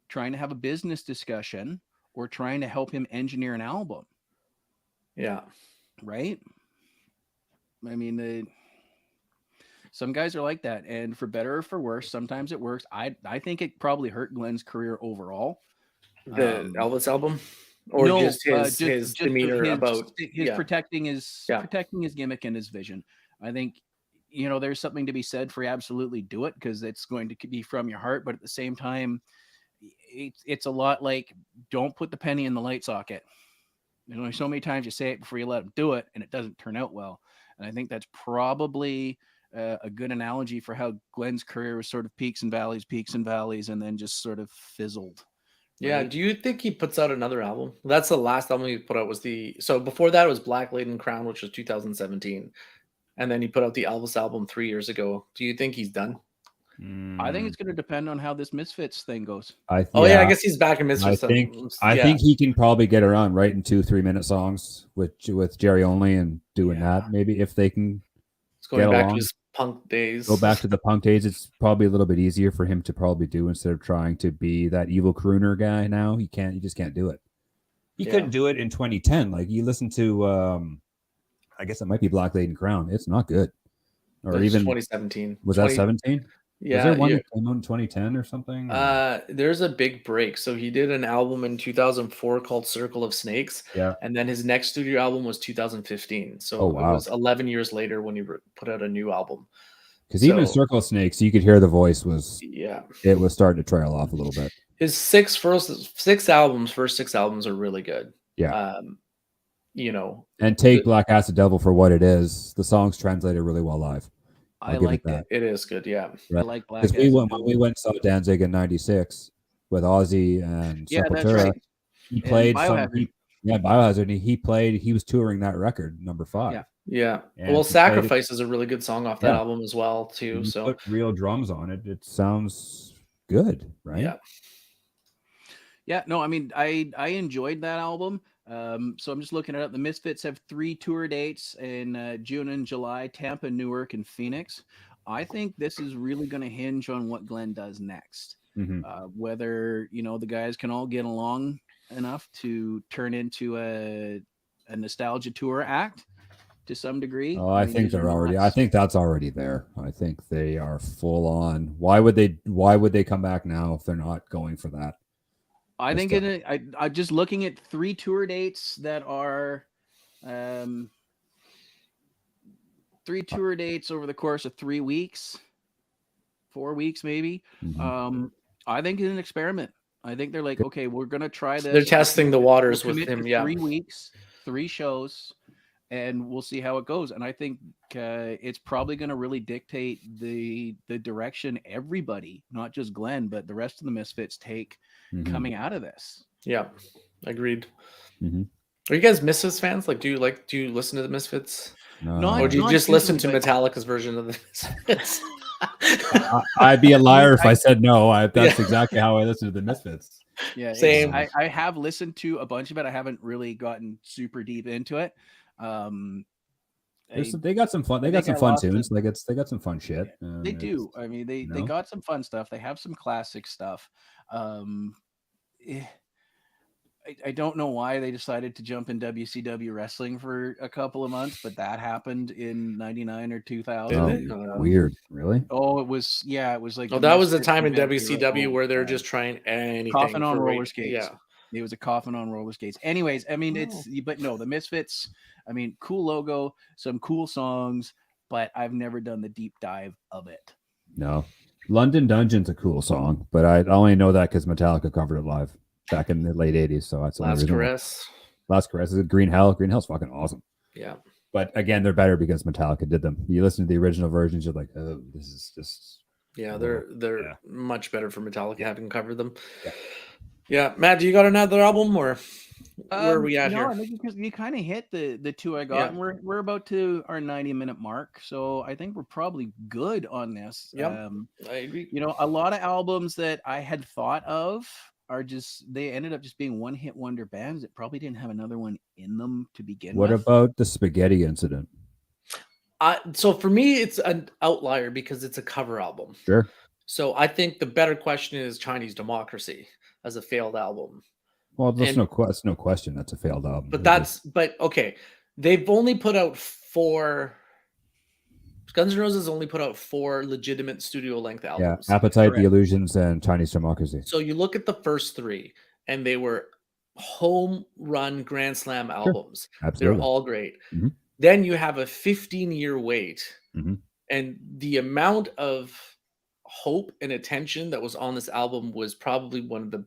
trying to have a business discussion or trying to help him engineer an album. Yeah. Right? I mean, some guys are like that, and for better or for worse, sometimes it works. I think it probably hurt Glenn's career overall. The Elvis album, or No, just his demeanor about protecting his gimmick and his vision. I think there's something to be said for absolutely do it because it's going to be from your heart, but at the same time, it's a lot like don't put the penny in the light socket. There's only so many times you say it before you let them do it, and it doesn't turn out well. And I think that's probably a good analogy for how Glenn's career was sort of peaks and valleys, and then just sort of fizzled. Yeah. Right? Do you think he puts out another album? That's the last album he put out. So before that it was Black Laden Crown, which was 2017, and then he put out the Elvis album 3 years ago. Do you think he's done? I think it's going to depend on how this Misfits thing goes. I guess he's back in Misfits. I think he can probably get around writing 2-3 minute songs with Jerry Only and doing that. Maybe if they can going back to his punk days. Go back to the punk days. It's probably a little bit easier for him to probably do instead of trying to be that evil crooner guy now. He just can't do it. He couldn't do it in 2010. Like you listen to I guess it might be Black Laden Crown. It's not good. Or even 2017. Was that 17? Yeah. Was there one that came out in 2010 or something? There's a big break. So he did an album in 2004 called Circle of Snakes. Yeah. And then his next studio album was 2015. So it was 11 years later when he put out a new album. Because even Circle of Snakes, you could hear the voice it was starting to trail off a little bit. His first six albums are really good. Yeah. And take Black Acid Devil for what it is. The songs translated really well live. I like that. It is good, yeah. Right. I like Black Acid when we went and saw Danzig in '96 with Ozzy and Sepultura, that's right. He played Biohazard. He was touring that record, number 5. Yeah. Well, Sacrifice is a really good song off that album as well, too. So put real drums on it. It sounds good, right? Yeah. Yeah, no, I mean, I enjoyed that album. So I'm just looking it up. The Misfits have 3 tour dates in June and July: Tampa, Newark, and Phoenix. I think this is really going to hinge on what Glenn does next. Whether the guys can all get along enough to turn into a nostalgia tour act to some degree. Oh, I think they're already. I think that's already there. I think they are full on. Why would they come back now if they're not going for that? I think I'm just looking at 3 tour dates that are 3 tour dates over the course of 3 weeks, 4 weeks maybe. I think it's an experiment. I think they're like, okay, we're gonna try this. They're testing the waters with him. Yeah, 3 weeks, 3 shows, and we'll see how it goes. And I think it's probably going to really dictate the direction everybody, not just Glenn, but the rest of the Misfits take coming out of this. Yeah, agreed. Are you guys Misfits fans? Like, do you listen to the Misfits? No. Or do you just listen to Metallica's version of the Misfits? I'd be a liar if I said no. That's exactly how I listen to the Misfits. Yeah, same. I have listened to a bunch of it. I haven't really gotten super deep into it. They got some fun. They got some fun tunes. They got some fun shit. They do. I mean, they got some fun stuff. They have some classic stuff. I don't know why they decided to jump in WCW wrestling for a couple of months, but that happened in 99 or 2000. Weird, really? Oh, it was like. Oh, that was the time in WCW where they're just trying anything. Coffin on roller skates. Yeah. It was a coffin on roller skates. Anyways, I mean, but no, the Misfits, I mean, cool logo, some cool songs, but I've never done the deep dive of it. No. London Dungeon's a cool song, but I only know that because Metallica covered it live back in the late 80s. So that's Last Caress. Last Caress is Green Hell. Green Hell's fucking awesome. Yeah. But again, they're better because Metallica did them. You listen to the original versions, you're like, oh, this is just. Yeah, they're much better for Metallica having covered them. Yeah, Matt, do you got another album or where are we at here? I think because you kind of hit the 2 I got, and we're about to our 90-minute mark, so I think we're probably good on this. Yeah, I agree. A lot of albums that I had thought of they ended up just being one-hit wonder bands that probably didn't have another one in them to begin with. What about the Spaghetti Incident? So for me, it's an outlier because it's a cover album. Sure. So I think the better question is Chinese Democracy as a failed album. Well, there's no question that's a failed album. But okay, they've only put out 4. Guns N' Roses only put out 4 legitimate studio length albums. Yeah, Appetite, The Illusions, and Chinese Democracy. So you look at the first 3, and they were home run grand slam albums. Absolutely. They're all great. Then you have a 15-year wait, and the amount of hope and attention that was on this album was probably one of the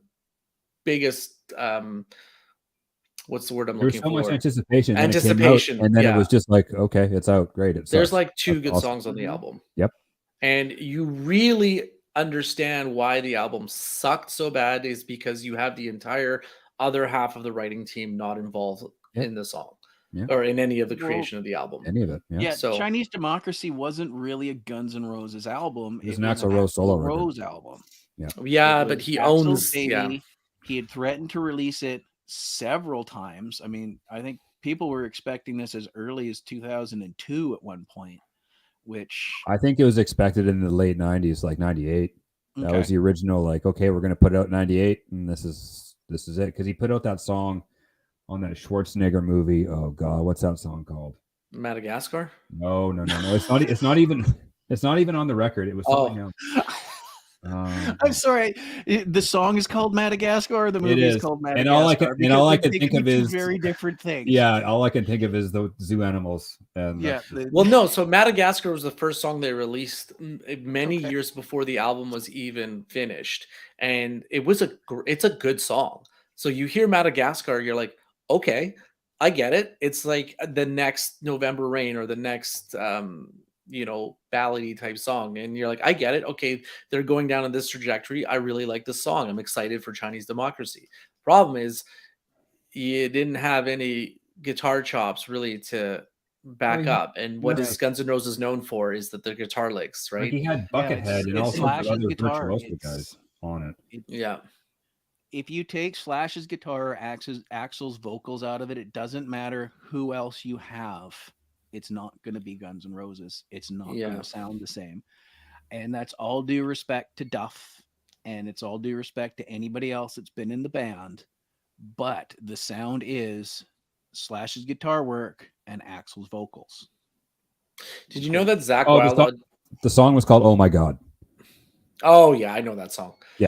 biggest what's the word I'm looking for? There's so much anticipation. And then it was just like, okay, it's out. Great. There's like 2 good songs on the album. Yep. And you really understand why the album sucked so bad is because you have the entire other half of the writing team not involved in the song. Yeah. Or in any of the creation of the album. Any of it. Yeah. So Chinese Democracy wasn't really a Guns N' Roses album. It was an Axl Rose solo Rose album. Yeah. Yeah, but he owns He had threatened to release it several times. I mean, I think people were expecting this as early as 2002 at one point, which I think it was expected in the late 90s, like 98. That was the original, like, okay, we're going to put out 98 and this is it. Because he put out that song on that Schwarzenegger movie. Oh God, what's that song called? Madagascar? No. It's not even on the record. It was something else. I'm sorry. The song is called Madagascar. Or the movie is called Madagascar. And all I can think of is very different things. Yeah, all I can think of is the zoo animals. Well, no. So Madagascar was the first song they released many years before the album was even finished, and it's a good song. So you hear Madagascar, you're like, okay, I get it. It's like the next November Rain or the next ballady type song, and you're like, I get it. Okay, they're going down on this trajectory. I really like the song. I'm excited for Chinese Democracy. Problem is, you didn't have any guitar chops really to back up. And what is Guns N' Roses known for is that the guitar licks, right? Like he had Buckethead and also other virtuoso guys on it. Yeah. if you take Slash's guitar or Axl's vocals out of it, it doesn't matter who else you have. It's not going to be Guns N' Roses. It's not going Yeah. to sound the same. And that's all due respect to Duff. And it's all due respect to anybody else that's been in the band. But the sound is Slash's guitar work and Axl's vocals. Did you know that Zach Oh, Wilde? the song was called "Oh My God." Oh yeah, I know that song. Yeah.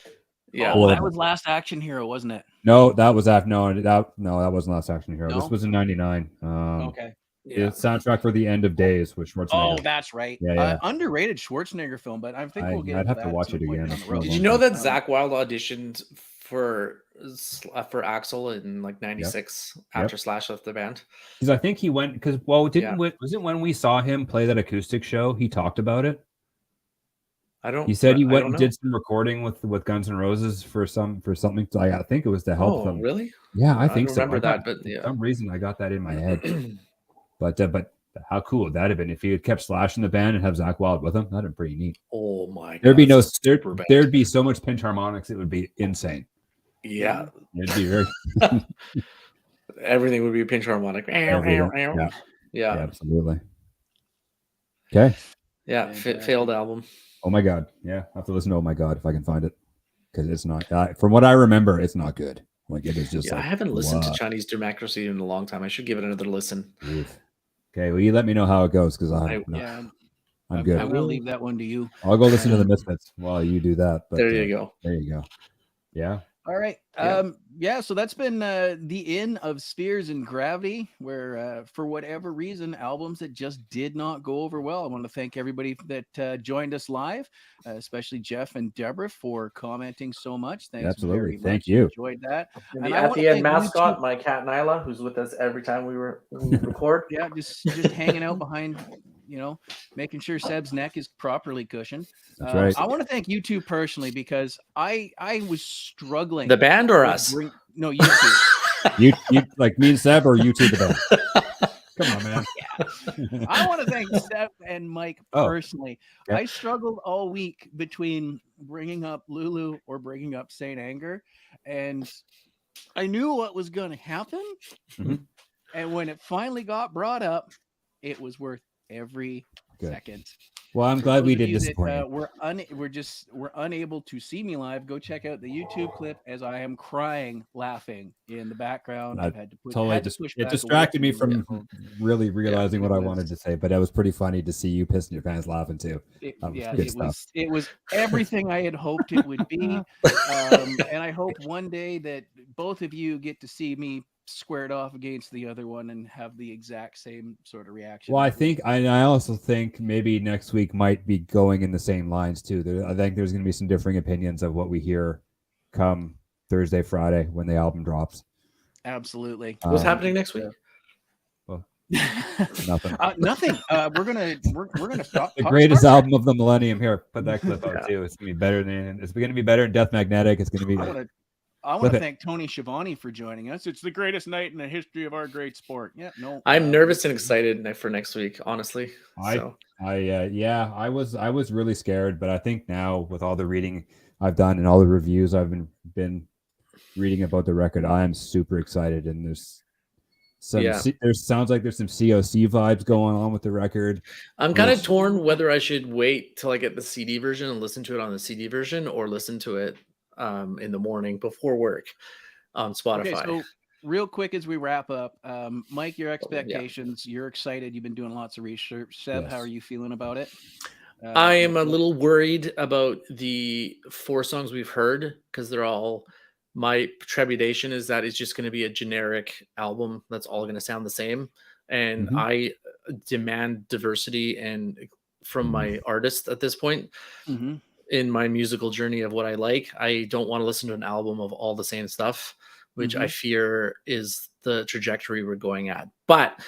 Yeah. Oh, that Horrible. was Last Action Hero, wasn't it? No, that was after. No, that wasn't Last Action Hero. No? This was in '99. Okay. The Yeah. soundtrack for The End of Days with Schwarzenegger. Oh, that's right. Yeah. Underrated Schwarzenegger film, but I think we'll get I'd into have to that at watch some it point again. down the It's been a road. Did long you know time. that Zach Wilde auditioned for Axl in like '96 after Slash left the band? Because I think he went because was it when we saw him play that acoustic show? He talked about it. He said he went and did some recording with Guns N' Roses for something. I think it was to help them. Really? Yeah, I think don't so. remember that, but yeah. For some reason I got that in my head. But how cool would that have been if he had kept Slash in the band and have Zach Wilde with him? That'd have been pretty neat. Oh my God. There'd be so much pinch harmonics, it would be insane. Yeah. It'd be very everything would be a pinch harmonic. Yeah, Yeah. absolutely. Okay. Yeah, failed album. Oh my God. Yeah, I have to listen to Oh My God if I can find it. Because it's not from what I remember, it's not good. Like it is just I haven't listened to Chinese Democracy in a long time. I should give it another listen. Oof. Okay, well, you let me know how it goes because I'm good. I'm gonna leave that one to you. I'll go listen to the Misfits while you do that. But there you go. There you go. Yeah. All right. So that's been the end of Spears and Gravity, where for whatever reason, albums that just did not go over well. I want to thank everybody that joined us live, especially Jeff and Deborah for commenting so much. Thanks. Absolutely. Very Thank much. you. Enjoyed that. And at the end mascot, my cat Nyla, who's with us every time we record. Yeah, just hanging out behind, making sure Seb's neck is properly cushioned. That's right. I want to thank you two personally because I was struggling. The band or us? No, you two. you like me and Seb or you two the band? Come on, man. Yeah. I want to thank Seb and Mike personally. Okay. I struggled all week between bringing up Lulu or bringing up Saint Anger, and I knew what was going to happen. Mm-hmm. And when it finally got brought up, it was worth every second. Well, I'm glad we did disappoint. We're unable to see me live. Go check out the YouTube clip as I am crying, laughing in the background. I've had to push. It distracted me from really realizing what I wanted to say, but it was pretty funny to see you pissing your pants laughing too. It was everything I had hoped it would be, and I hope one day that both of you get to see me squared off against the other one and have the exact same sort of reaction. Well, I also think maybe next week might be going in the same lines too. I think there's going to be some differing opinions of what we hear come Thursday, Friday when the album drops. Absolutely. What's happening next week? Well, nothing. Nothing. We're gonna stop. The greatest album of the millennium. Here, put that clip out too. It's gonna be better than. It's going to be better than Death Magnetic. It's going to be. I want to thank Tony Schiavone for joining us. It's the greatest night in the history of our great sport. Yeah, no. I'm nervous and excited for next week, honestly. I was really scared, but I think now with all the reading I've done and all the reviews I've been reading about the record, I am super excited. And there's sounds like there's some COC vibes going on with the record. I'm kind of torn whether I should wait till I get the CD version and listen to it on the CD version or listen to it in the morning before work on Spotify. Okay, so real quick as we wrap up, Mike, your expectations, you're excited. You've been doing lots of research. Seb, how are you feeling about it? I am a little worried about the 4 songs we've heard because they're all, my trepidation is that it's just going to be a generic album that's all going to sound the same. And I demand diversity and from my artist at this point. In my musical journey of what I like, I don't want to listen to an album of all the same stuff, which I fear is the trajectory we're going at. But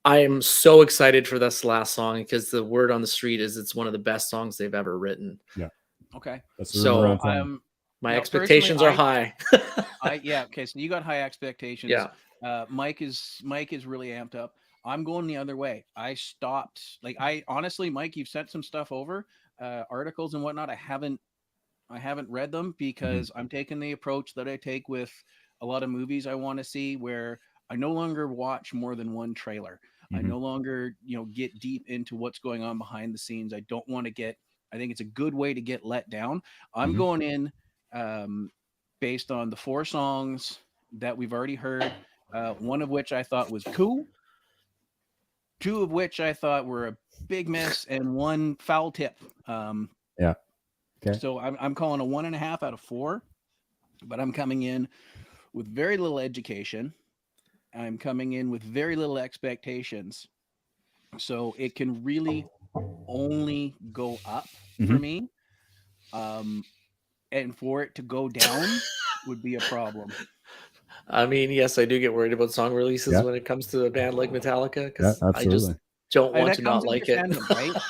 I am so excited for this last song because the word on the street is it's one of the best songs they've ever written. Yeah. Okay. So my expectations are high. Okay. So you got high expectations. Yeah. Mike is really amped up. I'm going the other way. I stopped. Honestly, Mike, you've sent some stuff over. Articles and whatnot. I haven't I haven't read them because I'm taking the approach that I take with a lot of movies I want to see, where I no longer watch more than one trailer. I no longer, get deep into what's going on behind the scenes. I don't want to get. I think it's a good way to get let down. I'm going in based on the 4 songs that we've already heard. One of which I thought was cool. 2 of which I thought were a big miss, and 1 foul tip. Yeah. Okay. So I'm calling a 1.5 out of 4, but I'm coming in with very little education. I'm coming in with very little expectations. So it can really only go up for me. And for it to go down would be a problem. I mean, yes, I do get worried about song releases Yeah. when it comes to a band like Metallica, Yeah, because I just absolutely. don't want that to comes not with like your it. fandom, right?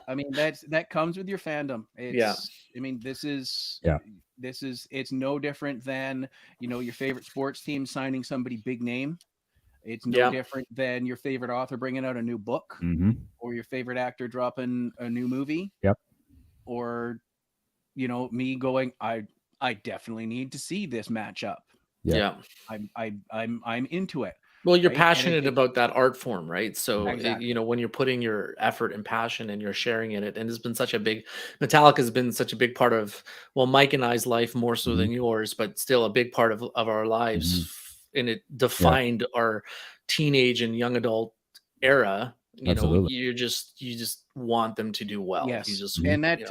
I mean, that comes with your fandom. Yeah. I mean, this is Yeah. it's no different than, your favorite sports team signing somebody big name. It's no Yeah. different than your favorite author bringing out a new book, or your favorite actor dropping a new movie. Yep. Or, me going, I definitely need to see this matchup. Yeah. I'm into it. Well, you're right? And passionate about that art form, right? So, Exactly. when you're putting your effort and passion and you're sharing in it, and it's been such a big, Metallica has been such a big part of, well, Mike and I's life more so than yours, but still a big part of our lives. And it defined our teenage and young adult era. Absolutely. You just want them to do well. Yes, You just, and that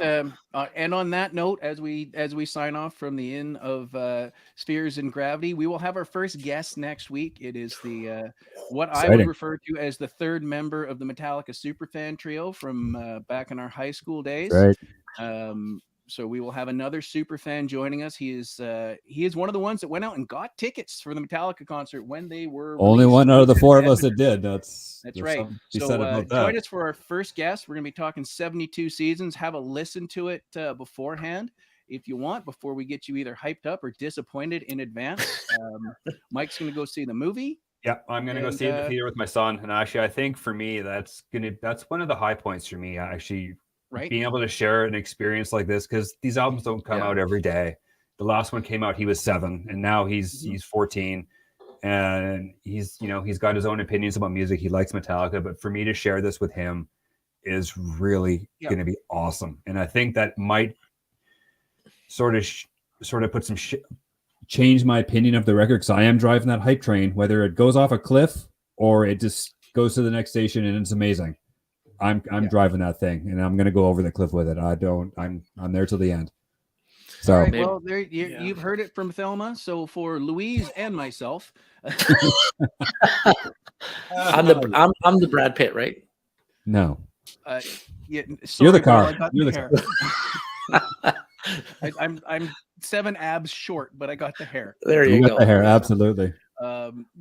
and on that note, as we sign off from the Inn of Spheres and Gravity, we will have our first guest next week. It is the what I would Exciting. refer to as the 3rd member of the Metallica superfan trio from back in our high school days. Right. So we will have another super fan joining us. He is one of the ones that went out and got tickets for the Metallica concert when they were Only released. one out of the 4 of us that did. That's right. something to be So said about that. join us for our first guest. We're going to be talking 72 seasons. Have a listen to it beforehand if you want, before we get you either hyped up or disappointed in advance. Mike's going to go see the movie. Yeah, I'm gonna go see it in the theater with my son, and actually, I think for me, that's one of the high points for me. Actually, Right. being able to share an experience like this, because these albums don't come out every day. The last one came out, he was 7, and now he's 14, and he's got his own opinions about music. He likes Metallica, but for me to share this with him is really going to be awesome, and I think that might sort of put some change my opinion of the record, because I am driving that hype train, whether it goes off a cliff or it just goes to the next station and it's amazing. I'm driving that thing, and I'm going to go over the cliff with it. I'm there till the end. So, all right, well, there you've heard it from Thelma. So for Louise and myself, I'm the Brad Pitt, right? No. Yeah, You're the sorry, car. Bill, I got You're the hair. I'm 7 abs short, but I got the hair. There you got go. the hair, absolutely.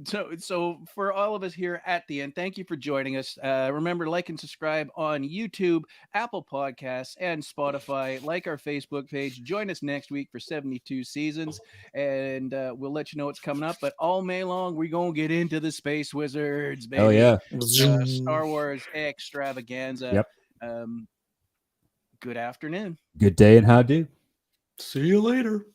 So for all of us here at the end, thank you for joining us. Remember, like and subscribe on YouTube, Apple Podcasts, and Spotify. Like our Facebook page. Join us next week for 72 seasons, and we'll let you know what's coming up. But all May long, we're gonna get into the Space Wizards, baby. Oh yeah. Star Wars extravaganza. Yep. Good afternoon. Good day and how do. See you later.